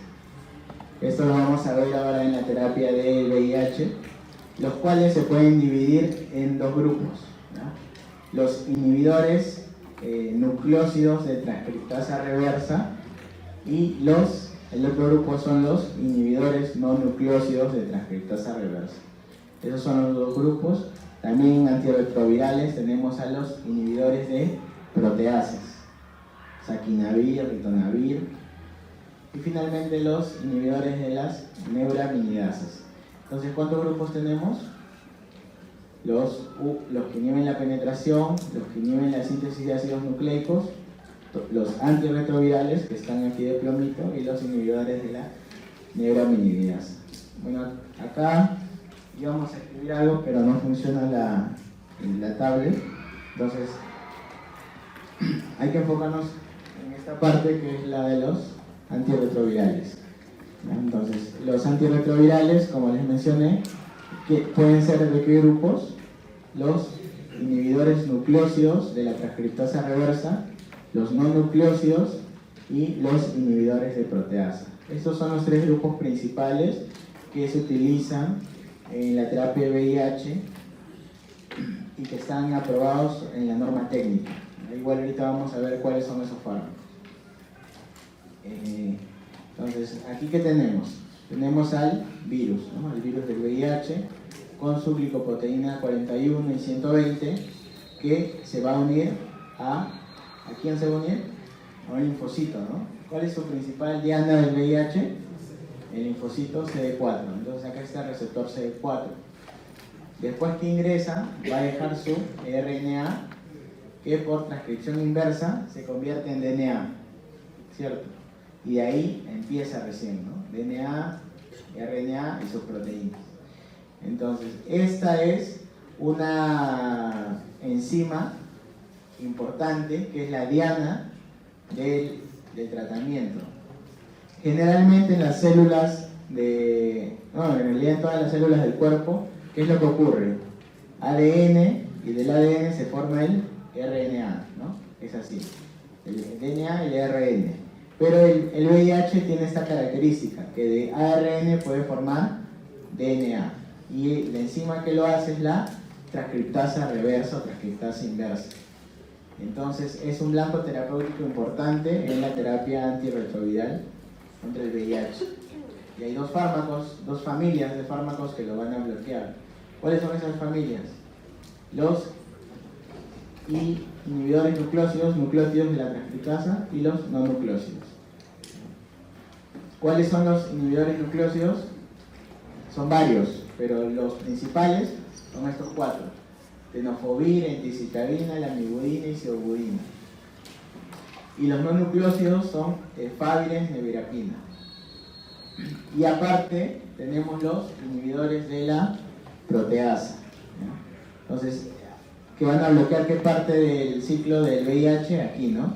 esto lo vamos a ver ahora en la terapia de VIH, los cuales se pueden dividir en dos grupos, ¿no? Los inhibidores nucleósidos de transcriptasa reversa, y el otro grupo son los inhibidores no nucleósidos de transcriptasa reversa. Esos son los dos grupos. También antirretrovirales tenemos a los inhibidores de proteasas, saquinavir, ritonavir, y finalmente los inhibidores de las neuraminidasas. Entonces, ¿cuántos grupos tenemos? Los que inhiben la penetración, los que inhiben la síntesis de ácidos nucleicos, los antirretrovirales, que están aquí de plomito, y los inhibidores de la neuraminidasa. Bueno, acá íbamos a escribir algo, pero no funciona la tablet, entonces hay que enfocarnos en esta parte que es la de los antirretrovirales. Entonces, los antirretrovirales, como les mencioné, que pueden ser de qué grupos: los inhibidores nucleósidos de la transcriptasa reversa, los no nucleósidos y los inhibidores de proteasa. Estos son los tres grupos principales que se utilizan en la terapia de VIH y que están aprobados en la norma técnica. Igual ahorita vamos a ver cuáles son esos fármacos. Entonces, aquí ¿qué tenemos? Tenemos al virus, ¿no? El virus del VIH con su glicoproteína 41 y 120, que se va a unir ¿a quién se va a unir? A un linfocito, ¿no? ¿Cuál es su principal diana del VIH? El linfocito CD4. Entonces acá está el receptor CD4. Después que ingresa, va a dejar su RNA, que por transcripción inversa se convierte en DNA, ¿cierto? Y de ahí empieza recién, ¿no? DNA, RNA y sus proteínas. Entonces, esta es una enzima importante, que es la diana del tratamiento. Generalmente en las células en realidad en todas las células del cuerpo, ¿qué es lo que ocurre? ADN, y del ADN se forma el RNA, ¿no? Es así, el DNA y el ARN. Pero el VIH tiene esta característica, que de ARN puede formar DNA, y la enzima que lo hace es la transcriptasa reversa o transcriptasa inversa. Entonces es un blanco terapéutico importante en la terapia antirretroviral contra el VIH. Y hay dos familias de fármacos que lo van a bloquear. ¿Cuáles son esas familias? Los inhibidores nucleósidos de la transcriptasa, y los no nucleósidos. ¿Cuáles son los inhibidores nucleósidos? Son varios, pero los principales son estos cuatro: tenofovir, enticitabina, lamivudina y ciobudina. Y los no nucleósidos son efavirenz, nevirapina. Y aparte tenemos los inhibidores de la proteasa, ¿no? Entonces, que van a bloquear qué parte del ciclo del VIH aquí, ¿no?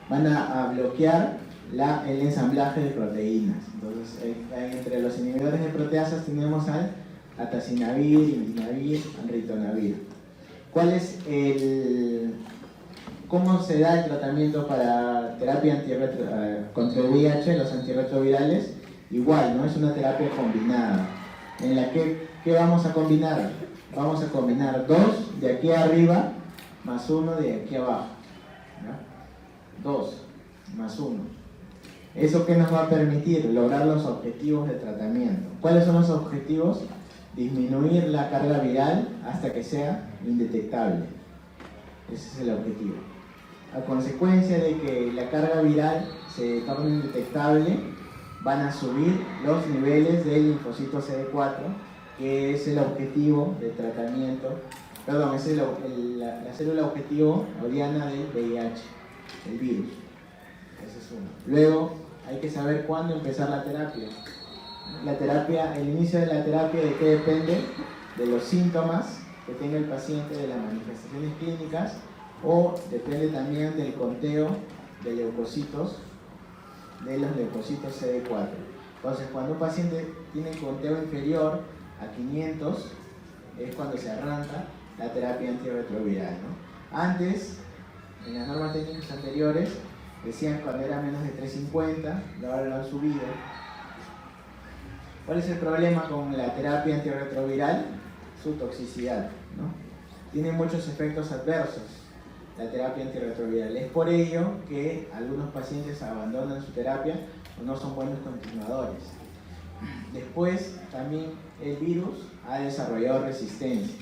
Van a bloquear el ensamblaje de proteínas. Entonces, entre los inhibidores de proteasas tenemos al atacinavir, imitinavir, ritonavir. ¿Cómo se da el tratamiento para terapia contra el VIH, los antirretrovirales? Igual, ¿no? Es una terapia combinada, en la que ¿qué vamos a combinar? Vamos a combinar 2 de aquí arriba más 1 de aquí abajo, ¿no? 2 más 1. ¿Eso qué nos va a permitir? Lograr los objetivos de tratamiento. ¿Cuáles son los objetivos? Disminuir la carga viral hasta que sea indetectable. Ese es el objetivo. A consecuencia de que la carga viral se torne indetectable, van a subir los niveles del linfocito CD4, que es el objetivo de tratamiento, perdón, es la célula objetivo o diana del VIH, el virus. Ese es uno. Luego hay que saber cuándo empezar la terapia. El inicio de la terapia, ¿de qué depende? De los síntomas que tenga el paciente, de las manifestaciones clínicas, o depende también del conteo de leucocitos, de los leucocitos CD4. Entonces, cuando un paciente tiene conteo inferior a 500, es cuando se arranca la terapia antirretroviral, ¿no? Antes, en las normas técnicas anteriores, decían cuando era menos de 350, ahora lo han subido. ¿Cuál es el problema con la terapia antirretroviral? Su toxicidad, ¿no? tiene muchos efectos adversos, la terapia antirretroviral. Es por ello que algunos pacientes abandonan su terapia o no son buenos continuadores. Después, también el virus ha desarrollado resistencia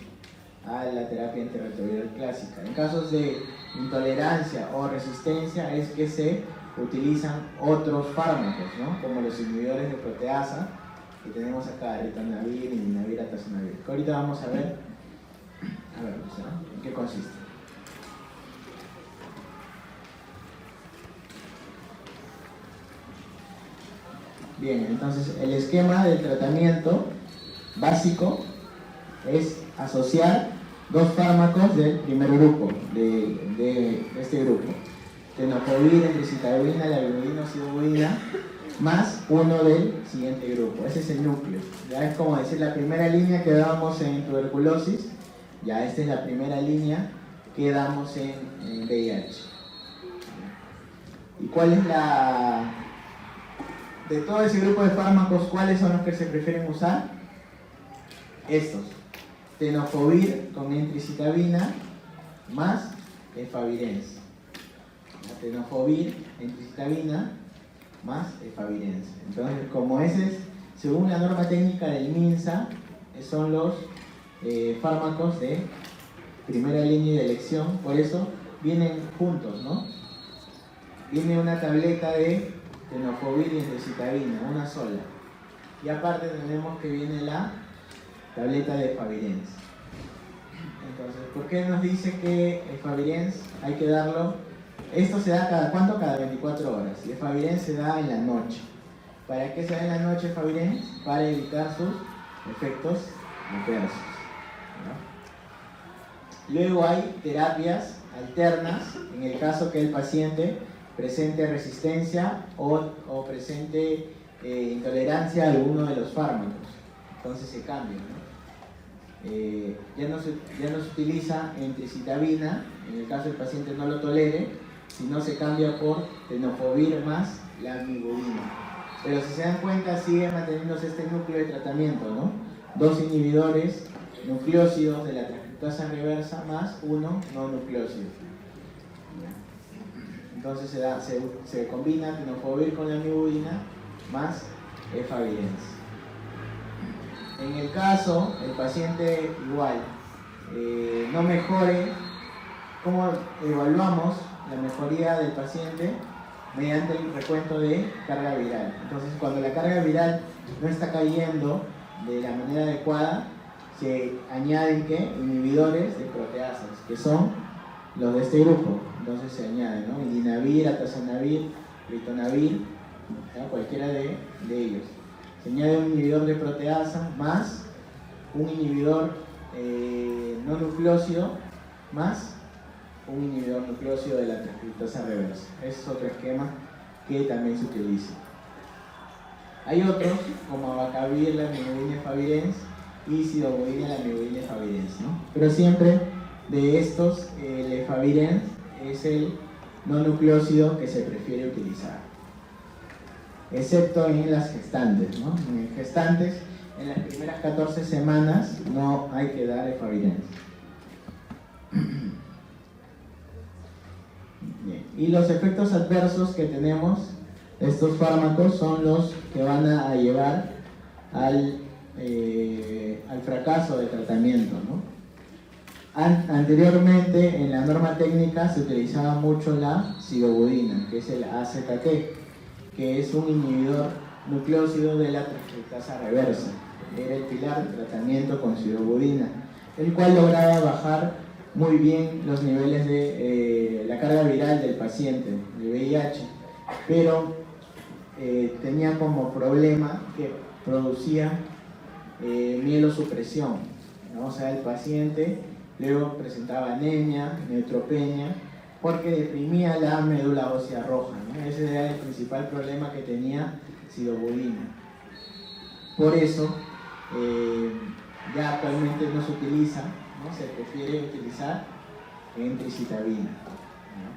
a la terapia antirretroviral clásica. En casos de intolerancia o resistencia es que se utilizan otros fármacos, ¿no? Como los inhibidores de proteasa que tenemos acá, ritonavir, indinavir, atazanavir, que ahorita vamos a ver, en qué consiste. Bien, entonces el esquema del tratamiento básico es asociar dos fármacos del primer grupo, de este grupo. Tenofovir, emtricitabina, lavivudina, oxibudina, más uno del siguiente grupo. Ese es el núcleo. Ya es como decir la primera línea que damos en tuberculosis, ya esta es la primera línea que damos en VIH. ¿Y cuál es la... de todo ese grupo de fármacos, cuáles son los que se prefieren usar? Estos. Tenofovir con emtricitabina más efavirenz. Tenofovir, emtricitabina más efavirenz. Entonces, como ese es, según la norma técnica del MINSA, son los fármacos de primera línea de elección, por eso vienen juntos, ¿no? Viene una tableta de tenofovir y emtricitabina, una sola. Y aparte tenemos que viene la tableta de efavirenz. Entonces, ¿por qué nos dice que efavirenz hay que darlo? Esto se da cada cuánto, cada 24 horas. Y efavirenz se da en la noche. ¿Para qué se da en la noche efavirenz? Para evitar sus efectos adversos, ¿no? Luego hay terapias alternas en el caso que el paciente presente resistencia o presente intolerancia a alguno de los fármacos. Entonces se cambia, ¿no? Ya no se utiliza emtricitabina en el caso del paciente no lo tolere, sino se cambia por tenofovir más lamivudina. Pero si se dan cuenta sigue manteniéndose este núcleo de tratamiento, ¿no? Dos inhibidores nucleósidos de la transcriptasa reversa más uno no nucleósido. Entonces se combina tenofovir con lamivudina más efavirenz. En el caso, el paciente igual no mejore, ¿cómo evaluamos la mejoría del paciente? Mediante el recuento de carga viral. Entonces, cuando la carga viral no está cayendo de la manera adecuada, se añaden ¿qué? Inhibidores de proteasas, que son los de este grupo. Entonces se añaden, ¿no? Indinavir, atazanavir, ritonavir, ¿no? Cualquiera de ellos. Se añade un inhibidor de proteasa más un inhibidor no nucleósido más un inhibidor nucleósido de la transcriptasa reversa. Ese es otro esquema que también se utiliza. Hay otros como abacavir, lamivudina, efavirenz y sidobudina, lamivudina, efavirenz, ¿no? Pero siempre de estos el efavirenz es el no nucleósido que se prefiere utilizar, excepto en las gestantes, ¿no? En gestantes, en las primeras 14 semanas no hay que dar efavirenz. Bien. Y los efectos adversos que tenemos, estos fármacos son los que van a llevar al fracaso del tratamiento, ¿no? Anteriormente en la norma técnica se utilizaba mucho la sidobudina, que es el AZT, que es un inhibidor nucleósido de la transcriptasa reversa. Era el pilar de tratamiento con sidobudina, el cual lograba bajar muy bien los niveles de la carga viral del paciente de VIH, pero tenía como problema que producía mielosupresión, ¿no? O sea, el paciente luego presentaba anemia, neutropenia, porque deprimía la médula ósea roja, ¿no? Ese era el principal problema que tenía sidobudina. Por eso, ya actualmente no se utiliza, ¿no? Se prefiere utilizar emtricitabina, ¿no?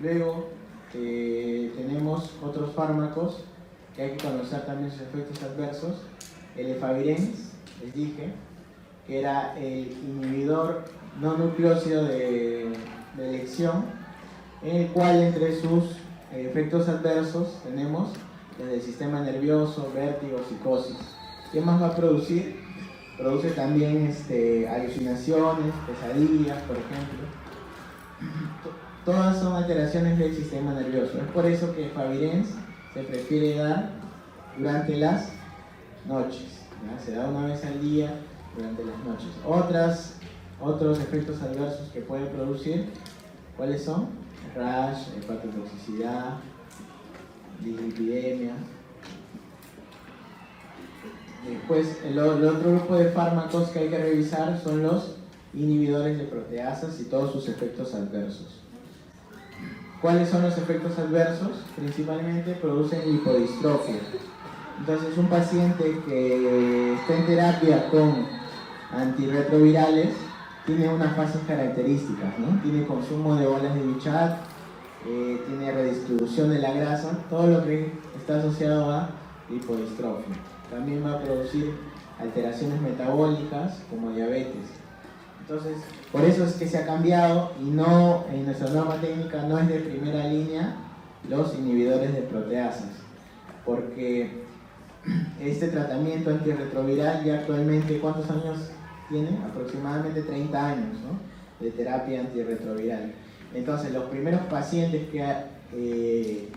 Luego, tenemos otros fármacos que hay que conocer también sus efectos adversos. El efavirenz, les dije, que era el inhibidor no nucleósido de elección, en el cual entre sus efectos adversos tenemos desde el sistema nervioso, vértigo, psicosis. ¿Qué más va a producir? Produce también alucinaciones, pesadillas, por ejemplo. Todas son alteraciones del sistema nervioso. Es por eso que Favirenz se prefiere dar durante las noches, ¿ya? Se da una vez al día durante las noches. Otros efectos adversos que puede producir, ¿cuáles son? Rash, hepatotoxicidad, dislipidemia. Después, el otro grupo de fármacos que hay que revisar son los inhibidores de proteasas y todos sus efectos adversos. ¿Cuáles son los efectos adversos? Principalmente producen lipodistrofia. Entonces, un paciente que está en terapia con antirretrovirales tiene unas fases características, ¿no? Tiene consumo de bolas de Bichat, tiene redistribución de la grasa, todo lo que está asociado a lipodistrofia. También va a producir alteraciones metabólicas como diabetes. Entonces, por eso es que se ha cambiado y no, en nuestra norma técnica no es de primera línea los inhibidores de proteasas, porque este tratamiento antirretroviral ya actualmente, ¿cuántos años tiene? Aproximadamente 30 años, ¿no?, de terapia antirretroviral. Entonces, los primeros pacientes que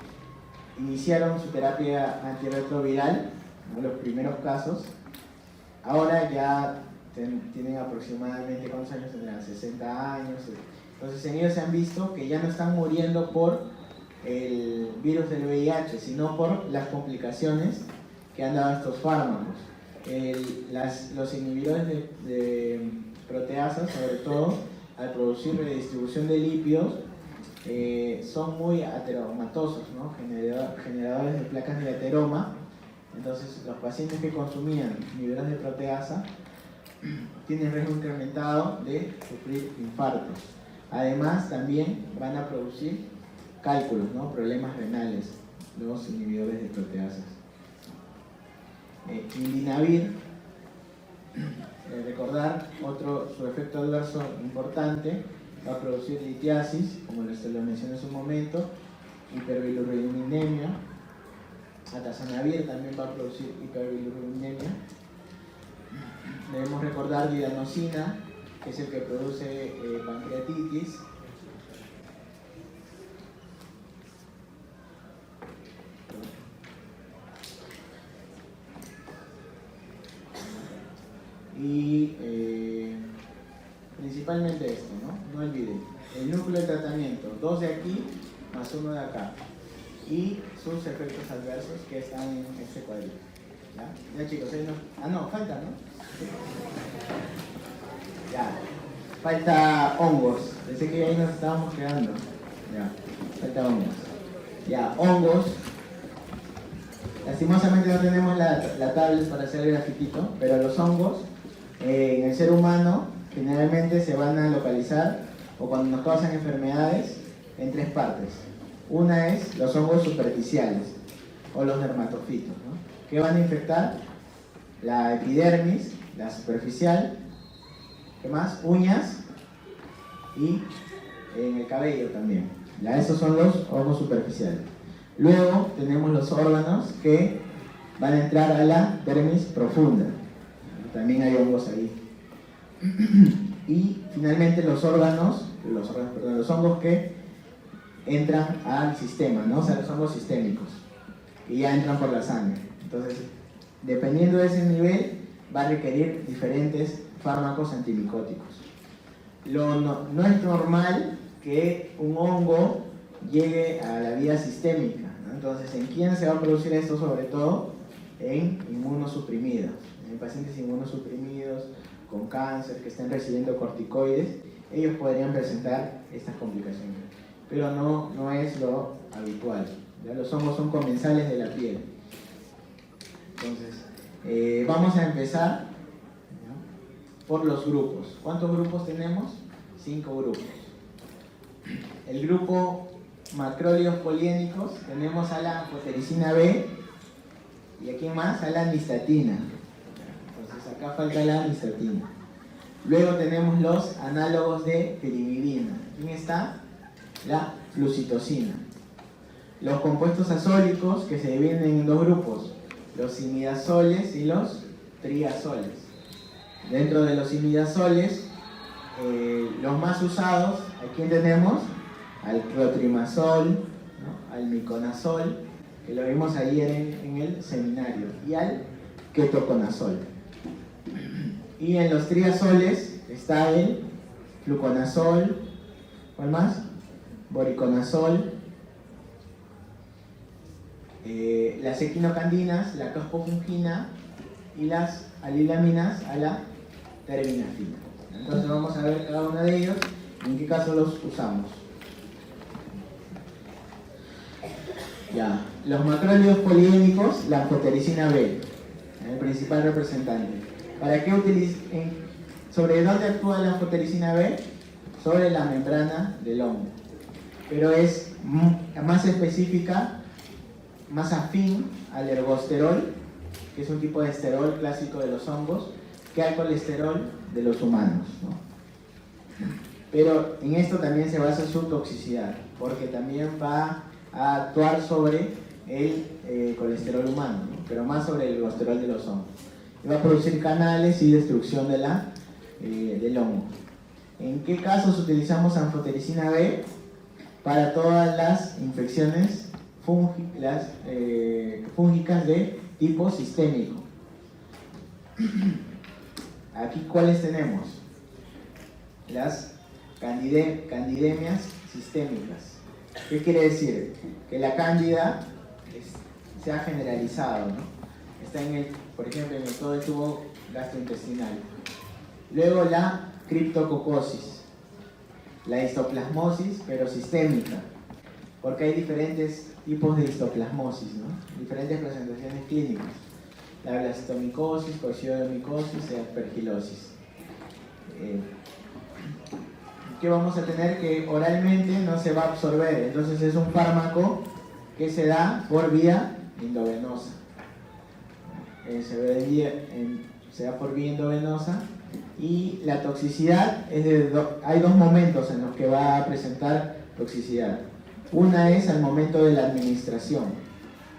iniciaron su terapia antirretroviral, ¿no?, los primeros casos, ahora ya tienen aproximadamente, ¿cuántos años tendrán? 60 años. Entonces, en ellos se han visto que ya no están muriendo por el virus del VIH, sino por las complicaciones que han dado estos fármacos. Los inhibidores de proteasas, sobre todo, al producir redistribución de lípidos, son muy ateromatosos, ¿no?, generadores de placas de ateroma. Entonces, los pacientes que consumían inhibidores de proteasa tienen riesgo incrementado de sufrir infartos. Además, también van a producir cálculos, ¿no?, problemas renales, los inhibidores de proteasas. Indinavir, recordar, su efecto adverso importante, va a producir litiasis, como se lo mencioné hace un momento, hiperbilirrubinemia. Atazanavir también va a producir hiperbilirrubinemia. Debemos recordar didanosina, que es el que produce pancreatitis. Y principalmente esto, ¿no? No olviden, el núcleo de tratamiento, 2 de aquí más 1 de acá, y sus efectos adversos que están en este cuadrito. ¿Ya chicos? Ahí no, falta, ¿no? Ya, falta hongos. Pensé que ahí nos estábamos quedando. Ya, falta hongos. Ya, hongos. Lastimosamente no tenemos la tablet para hacer el grafitito, pero los hongos en el ser humano generalmente se van a localizar, o cuando nos causan enfermedades, en 3 partes. Una es los hongos superficiales o los dermatofitos, ¿no?, que van a infectar la epidermis, la superficial, ¿qué más? Uñas y en el cabello también. Ya, esos son los hongos superficiales. Luego tenemos los órganos que van a entrar a la dermis profunda. También hay hongos ahí. Y finalmente los hongos que entran al sistema, ¿no? O sea, los hongos sistémicos, que ya entran por la sangre. Entonces, dependiendo de ese nivel, va a requerir diferentes fármacos antimicóticos. No es normal que un hongo llegue a la vía sistémica, ¿no? Entonces, ¿en quién se va a producir esto? Sobre todo en inmunosuprimidos, en pacientes inmunosuprimidos con cáncer, que estén recibiendo corticoides. Ellos podrían presentar estas complicaciones, pero no es lo habitual, ¿ya? Los hongos son comensales de la piel. Entonces, vamos a empezar, ¿no?, por los grupos. ¿Cuántos grupos tenemos? 5 grupos. El grupo macrólidos poliénicos, tenemos a la anfotericina B, y aquí más a la nistatina. Entonces acá falta la nistatina. Luego tenemos los análogos de pirimidina. ¿Quién está? La flucitosina. Los compuestos azólicos que se dividen en dos grupos, los imidazoles y los triazoles. Dentro de los imidazoles, los más usados, ¿a quién tenemos? Al clotrimazol, ¿no? Al miconazol, que lo vimos ayer en el seminario, y al ketoconazol. Y en los triazoles está el fluconazol, ¿cuál más? Boriconazol, las equinocandinas, la caspofungina y las alilaminas a la terbinafina. Entonces vamos a ver cada uno de ellos y en qué caso los usamos. Ya, los macrólidos poliémicos, la anfotericina B, el principal representante. ¿Para qué ¿Sobre dónde actúa la anfotericina B? Sobre la membrana del hongo. Pero es más específica, más afín al ergosterol, que es un tipo de esterol clásico de los hongos, que al colesterol de los humanos, ¿no? Pero en esto también se basa su toxicidad, porque también va a actuar sobre el colesterol humano, ¿no? Pero más sobre el ergosterol de los hongos. Y va a producir canales y destrucción de del hongo. ¿En qué casos utilizamos anfotericina B? Para todas las infecciones fúngicas de tipo sistémico. Aquí, ¿cuáles tenemos? Las candidemias sistémicas. ¿Qué quiere decir? Que la cándida se ha generalizado, ¿no? Está por ejemplo, en todo el tubo gastrointestinal. Luego la criptococosis, la histoplasmosis, pero sistémica, porque hay diferentes tipos de histoplasmosis, ¿no? Diferentes presentaciones clínicas. La blastomicosis, coccidiomicosis y aspergilosis. ¿Qué vamos a tener? Que oralmente no se va a absorber, entonces es un fármaco que se da por vía endovenosa. Se da por vía endovenosa, y la toxicidad es hay dos momentos en los que va a presentar toxicidad. Una es al momento de la administración.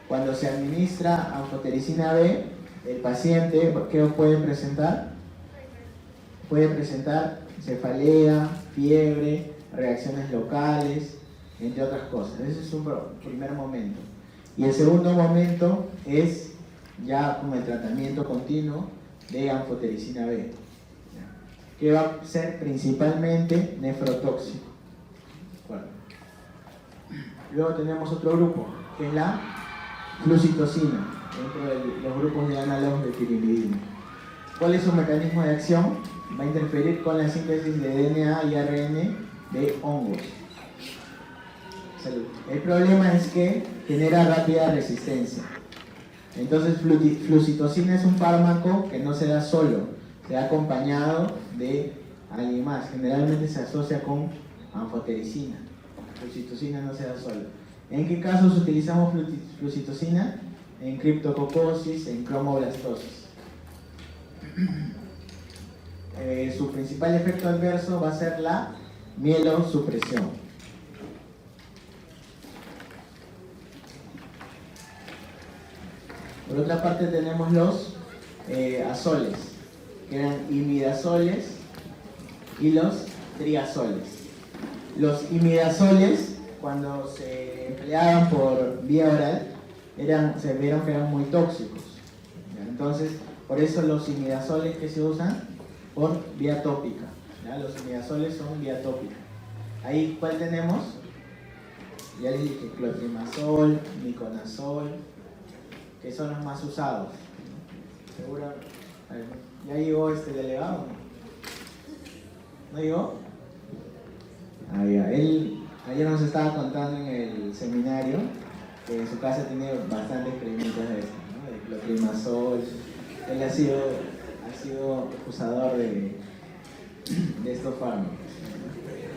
Cuando se administra anfotericina B, el paciente, ¿qué puede presentar? Puede presentar cefalea, fiebre, reacciones locales, entre otras cosas. Ese es un primer momento. Y el segundo momento es ya con el tratamiento continuo de anfotericina B, que va a ser principalmente nefrotóxico. Bueno. Luego tenemos otro grupo, que es la flucitosina, dentro de los grupos de análogos de pirimidina. ¿Cuál es su mecanismo de acción? Va a interferir con la síntesis de DNA y ARN de hongos. Salud. El problema es que genera rápida resistencia. Entonces, flucitosina es un fármaco que no se da solo, se da acompañado de alguien más. Generalmente se asocia con anfotericina. Flucitosina no se da solo. ¿En qué casos utilizamos flucitosina? En criptococosis, en cromoblastosis. Su principal efecto adverso va a ser la mielosupresión. Por otra parte tenemos los azoles, que eran imidazoles y los triazoles. Los imidazoles, cuando se empleaban por vía oral, se vieron que eran muy tóxicos. Entonces, por eso los imidazoles que se usan por vía tópica. ¿Ya? Los imidazoles son vía tópica. Ahí, ¿cuál tenemos? Ya les dije, clotrimazol, miconazol, que son los más usados. ¿Seguro? ¿Ya llegó este delegado? ¿No llegó? Ya. Él ayer nos estaba contando en el seminario que en su casa tiene bastantes cremitas de esto, ¿no? De clotrimazol. Él ha sido usador de estos fármacos.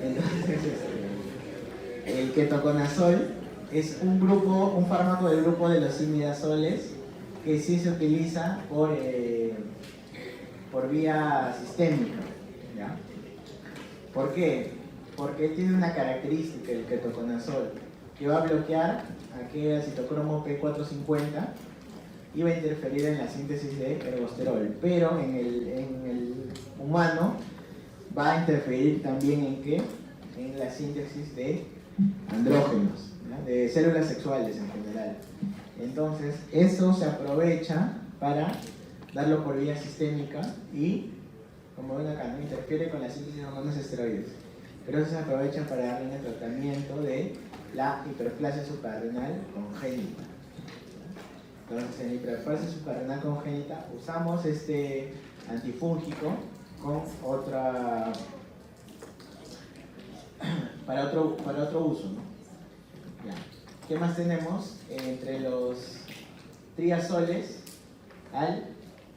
Entonces, el ketoconazol es un fármaco del grupo de los imidazoles que sí se utiliza por vía sistémica. ¿Por qué? Porque tiene una característica el ketoconazol que va a bloquear aquel citocromo P450 y va a interferir en la síntesis de ergosterol, pero en el humano va a interferir también en ¿qué? En la síntesis de andrógenos, ¿no? De células sexuales en general. Entonces, eso se aprovecha para darlo por vía sistémica y, como ven acá, ¿no? Interfiere con la síntesis de hormonas esteroides. Pero eso se aprovecha para darle un tratamiento de la hiperplasia suprarrenal congénita. Entonces, en hiperplasia suprarrenal congénita usamos este antifúngico con otra para otro uso, ¿no? Ya. ¿Qué más tenemos? Entre los triazoles al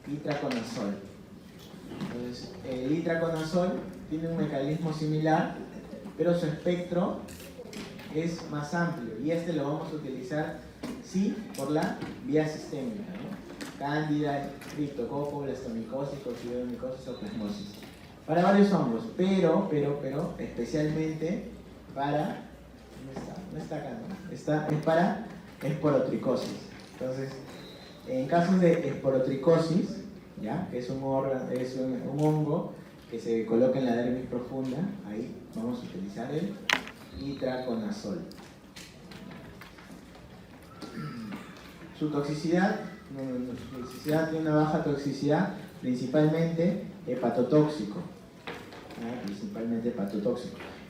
itraconazol. Entonces, el itraconazol tiene un mecanismo similar, pero su espectro es más amplio y este lo vamos a utilizar sí por la vía sistémica, ¿no? Cándida, criptococo, blastomicosis, coccidiomicosis o plasmosis. Para varios hongos, pero especialmente para, no está acá, ¿no? Es para esporotricosis. Entonces, en casos de esporotricosis, ¿ya? Que es un hongo que se coloca en la dermis profunda, ahí vamos a utilizar el itraconazol. Su toxicidad tiene una baja toxicidad, principalmente hepatotóxico.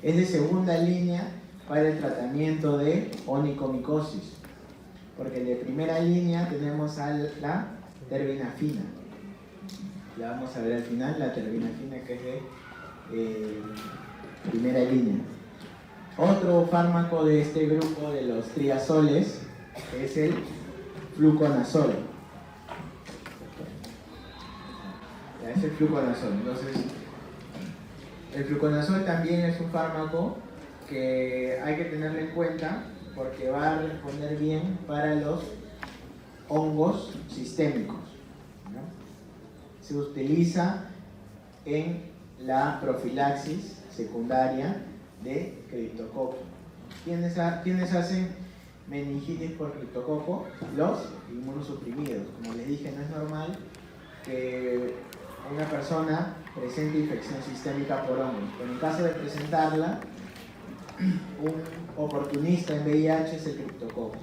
Es de segunda línea para el tratamiento de onicomicosis, porque de primera línea tenemos a la terbinafina. La vamos a ver al final, la terbinafina, que es de primera línea. Otro fármaco de este grupo de los triazoles es el fluconazol. Es el fluconazol. Entonces, el fluconazol también es un fármaco que hay que tenerlo en cuenta porque va a responder bien para los hongos sistémicos, ¿no? Se utiliza en la profilaxis secundaria de criptococo. ¿Quiénes hacen meningitis por criptococo? Los inmunosuprimidos. Como les dije, no es normal que una persona presente infección sistémica por hongos, pero en caso de presentarla, un oportunista en VIH es el criptococo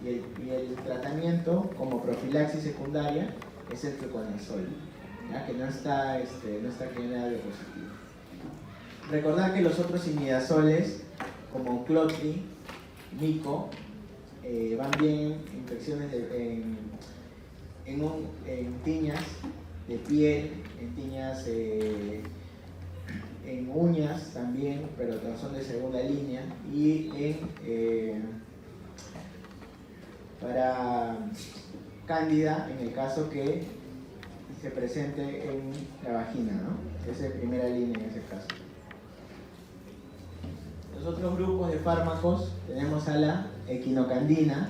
y el tratamiento como profilaxis secundaria es el fluconazol, ¿ya? Que no está generado positivo. Recordar que los otros imidazoles como Clotri, Mico, van bien infecciones en tiñas de piel, en tiñas en uñas también, pero son de segunda línea, y para cándida en el caso que se presente en la vagina, ¿no? Es de primera línea en ese caso. Los otros grupos de fármacos tenemos a la equinocandina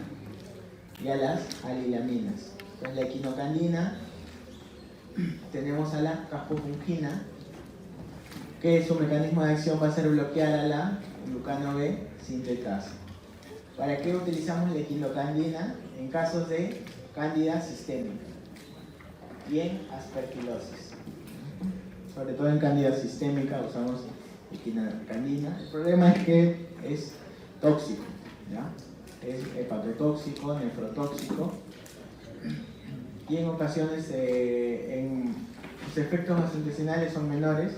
y a las alilaminas. Entonces, la equinocandina tenemos a la caspofungina, que su mecanismo de acción va a ser bloquear a la glucano B sintetasa. ¿Para qué utilizamos la equinocandina? En casos de cándida sistémica y en aspergilosis. Sobre todo en cándida sistémica usamos equinocandina. El problema es que es tóxico, ¿ya? Es hepatotóxico, nefrotóxico, y en ocasiones los efectos gastrointestinales son menores,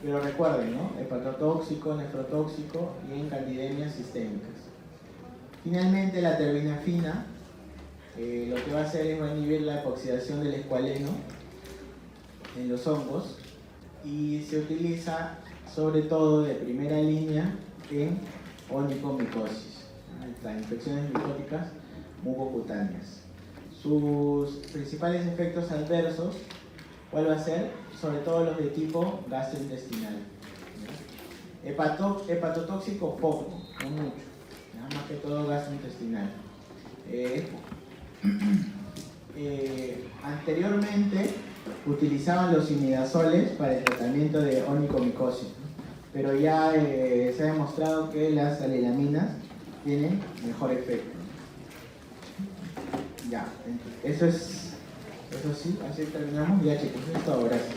pero recuerden, ¿no? Hepatotóxico, nefrotóxico y en candidemias sistémicas. Finalmente, la terbinafina lo que va a hacer es inhibir la epoxidación del escualeno en los hongos y se utiliza sobre todo de primera línea en onicomicosis, las infecciones micóticas mucocutáneas. Sus principales efectos adversos, ¿cuál va a ser? Sobre todo los de tipo gastrointestinal. Hepatotóxico poco, no mucho, más que todo gastrointestinal. Anteriormente utilizaban los imidazoles para el tratamiento de onicomicosis, pero ya se ha demostrado que las alelaminas tienen mejor efecto. Ya, eso sí, así terminamos. Ya chicos, eso es todo, gracias.